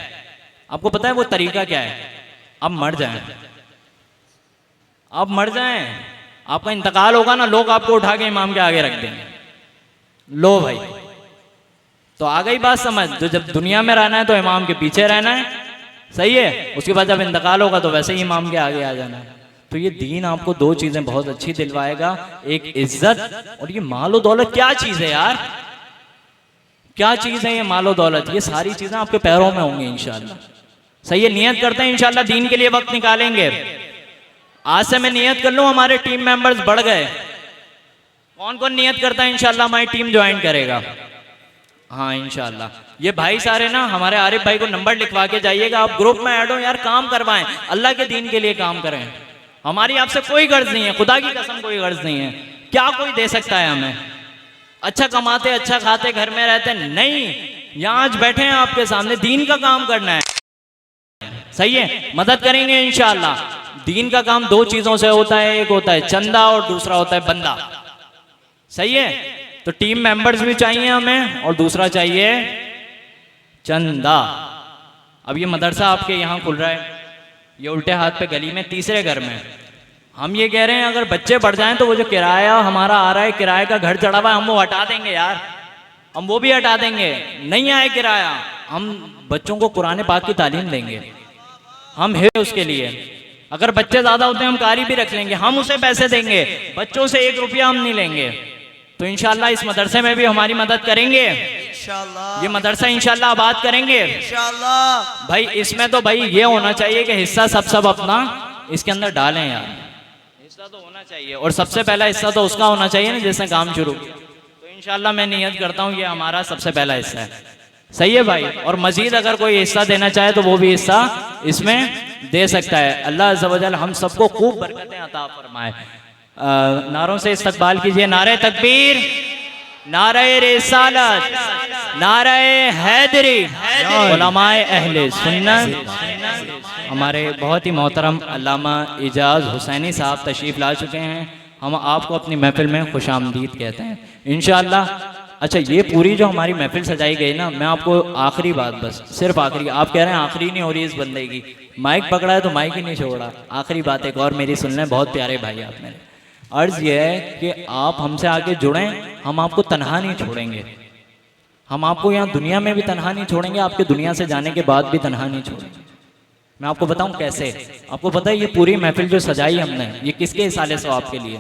आपको पता है वो तरीका क्या है? आप मर जाएं, आप मर जाएं, आपका इंतकाल होगा ना, लोग आपको उठा के इमाम के आगे रख देंगे। लो भाई, तो आ गई बात समझ। तो जब दुनिया में रहना है तो इमाम के पीछे रहना है, सही है। उसके बाद जब इंतकाल होगा तो वैसे ही इमाम के आगे आ जाना है। तो ये दीन आपको दो चीजें बहुत अच्छी दिलवाएगा, एक इज्जत और ये मालो दौलत। क्या चीज है यार, क्या चीज है ये मालो दौलत? ये सारी चीजें आपके पैरों में होंगी इंशाल्लाह। सही है, नियत करते हैं इंशाल्लाह दीन के लिए वक्त निकालेंगे। आज से मैं नियत कर लूं, हमारे टीम मेंबर्स बढ़ गए। कौन कौन नियत करता है इंशाल्लाह हमारी टीम ज्वाइन करेगा? हाँ इंशाल्लाह। ये भाई सारे ना, हमारे आरिफ भाई को नंबर लिखवा के जाइएगा, आप ग्रुप में ऐड हो यार, काम करवाएं, अल्लाह के दीन के लिए काम करें। हमारी आपसे कोई गर्ज नहीं है, खुदा की कसम कोई गर्ज नहीं है। क्या कोई दे सकता है हमें? अच्छा कमाते, अच्छा खाते, घर में रहते नहीं, यहाँ आज बैठे हैं आपके सामने, दीन का काम करना है। सही है, मदद करेंगे इंशाल्लाह। दीन का काम दो चीजों से होता है, एक होता है चंदा और दूसरा होता है बंदा। सही है, तो टीम मेंबर्स भी चाहिए हमें और दूसरा चाहिए चंदा। अब ये मदरसा आपके यहाँ खुल रहा है, ये उल्टे हाथ पे गली में, तीसरे घर में। हम ये कह रहे हैं अगर बच्चे बढ़ जाएं तो वो जो किराया हमारा आ रहा है, किराए का घर चढ़ा हुआ है, हम वो हटा देंगे यार, हम वो भी हटा देंगे। नहीं आए किराया, हम बच्चों को कुरान पाक की तालीम देंगे, हम है उसके लिए। अगर बच्चे ज्यादा होते हैं हम कारी भी रख लेंगे, हम उसे पैसे देंगे, बच्चों से 1 रुपया हम नहीं लेंगे। तो इंशाल्लाह इस मदरसे में भी हमारी मदद करेंगे इंशाल्लाह। ये मदरसा इंशाल्लाह आबाद करेंगे इंशाल्लाह। भाई इसमें तो भाई ये होना चाहिए कि हिस्सा सब अपना इसके अंदर डालें यार, हिस्सा तो होना चाहिए। और सबसे पहला हिस्सा तो उसका होना चाहिए ना जिसने काम शुरू किया। तो इंशाल्लाह मैं नियत करता हूँ ये हमारा सबसे पहला हिस्सा है। सही है भाई, और मजीद अगर कोई हिस्सा देना चाहे तो वो भी हिस्सा इसमें दे सकता है। अल्लाह अज़्ज़ा वजल हम सबको खूब बरकतें अता फरमाए। नारों से इस्तकबाल कीजिए, नारे तकबीर, नारे रिसालत, नारे हैदरी, उलमाए अहले सुन्नत। हमारे बहुत ही मोहतरम अल्लामा इजाज़ हुसैनी साहब तशरीफ़ ला चुके हैं। हम आपको अपनी महफिल में खुशामदीद कहते हैं इंशाअल्लाह। अच्छा, ये पूरी जो हमारी महफिल सजाई गई ना, मैं आपको आखिरी बात, बस सिर्फ आखिरी, आप कह रहे हैं आखिरी नहीं हो रही इस बंदे की, माइक पकड़ा है तो माइक ही नहीं छोड़ा। आखिरी बात एक और मेरी सुन लें, बहुत प्यारे भाई आप मेरे, अर्ज़ ये है कि आप हमसे आगे जुड़ें, हम आपको तनहा नहीं छोड़ेंगे, हम आपको यहाँ दुनिया में भी तनहा नहीं छोड़ेंगे, आपके दुनिया से जाने के बाद भी तनहा नहीं छोड़ेंगे। मैं आपको बताऊं कैसे। आपको पता है ये पूरी महफिल जो सजाई हमने, ये किसके इसाले सवाब के लिए?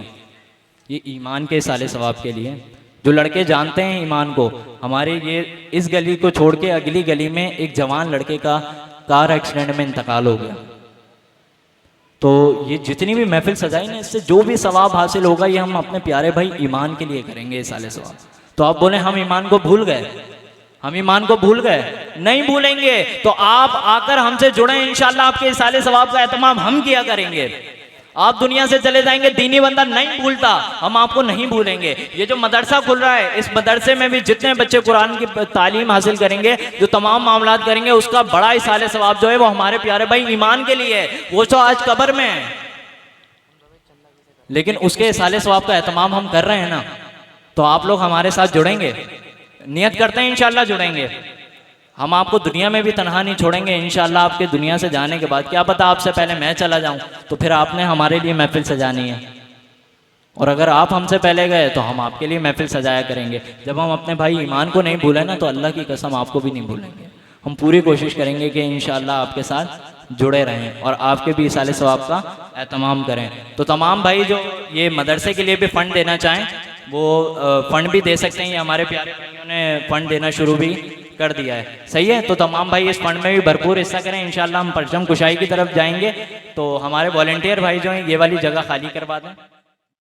ये ईमान के इसाले सवाब के लिए। जो लड़के जानते हैं ईमान को, हमारे ये इस गली को छोड़ के अगली गली में एक जवान लड़के का कार एक्सीडेंट में इंतकाल हो गया। तो ये जितनी भी महफिल सजाई ना, इससे जो भी सवाब हासिल होगा ये हम अपने प्यारे भाई ईमान के लिए करेंगे, इसाले सवाब। तो आप बोले हम ईमान को भूल गए, हम ईमान को भूल गए? नहीं भूलेंगे। तो आप आकर हमसे जुड़े, इंशाल्लाह आपके इसाले सवाब का एहतमाम हम किया करेंगे। आप दुनिया से चले जाएंगे, दीनी बंदा नहीं भूलता, हम आपको नहीं भूलेंगे। ये जो मदरसा खुल रहा है, इस मदरसे में भी जितने बच्चे कुरान की तालीम हासिल करेंगे, जो तमाम मामलात करेंगे, उसका बड़ा इसाले सवाब जो है वो हमारे प्यारे भाई ईमान के लिए है। वो तो आज कब्र में है, लेकिन उसके इसाले सवाब का एहतमाम हम कर रहे हैं ना। तो आप लोग हमारे साथ जुड़ेंगे, नियत करते हैं इंशाल्लाह जुड़ेंगे। हम आपको दुनिया में भी तनहा नहीं छोड़ेंगे इंशाल्लाह। आपके दुनिया से जाने के बाद क्या पता आपसे पहले मैं चला जाऊं, तो फिर आपने हमारे लिए महफिल सजानी है, और अगर आप हमसे पहले गए तो हम आपके लिए महफिल सजाया करेंगे। जब हम अपने भाई ईमान को नहीं भूलें ना, तो अल्लाह की कसम आपको भी नहीं भूलेंगे। हम पूरी कोशिश करेंगे कि इंशाल्लाह आपके साथ जुड़े रहें और आपके भी इसाले सवाब का एहतमाम करें। तो तमाम भाई जो ये मदरसे के लिए भी फ़ंड देना चाहें, वो फ़ंड भी दे सकते हैं। ये हमारे प्यारे भाइयों ने फ़ंड देना शुरू भी कर दिया है। सही है, तो तमाम भाई इस फंड में भी भरपूर हिस्सा करें। इंशाल्लाह हम परचम कुशाई की तरफ जाएंगे, तो हमारे वॉलंटियर भाई जो हैं ये वाली जगह खाली करवा दें।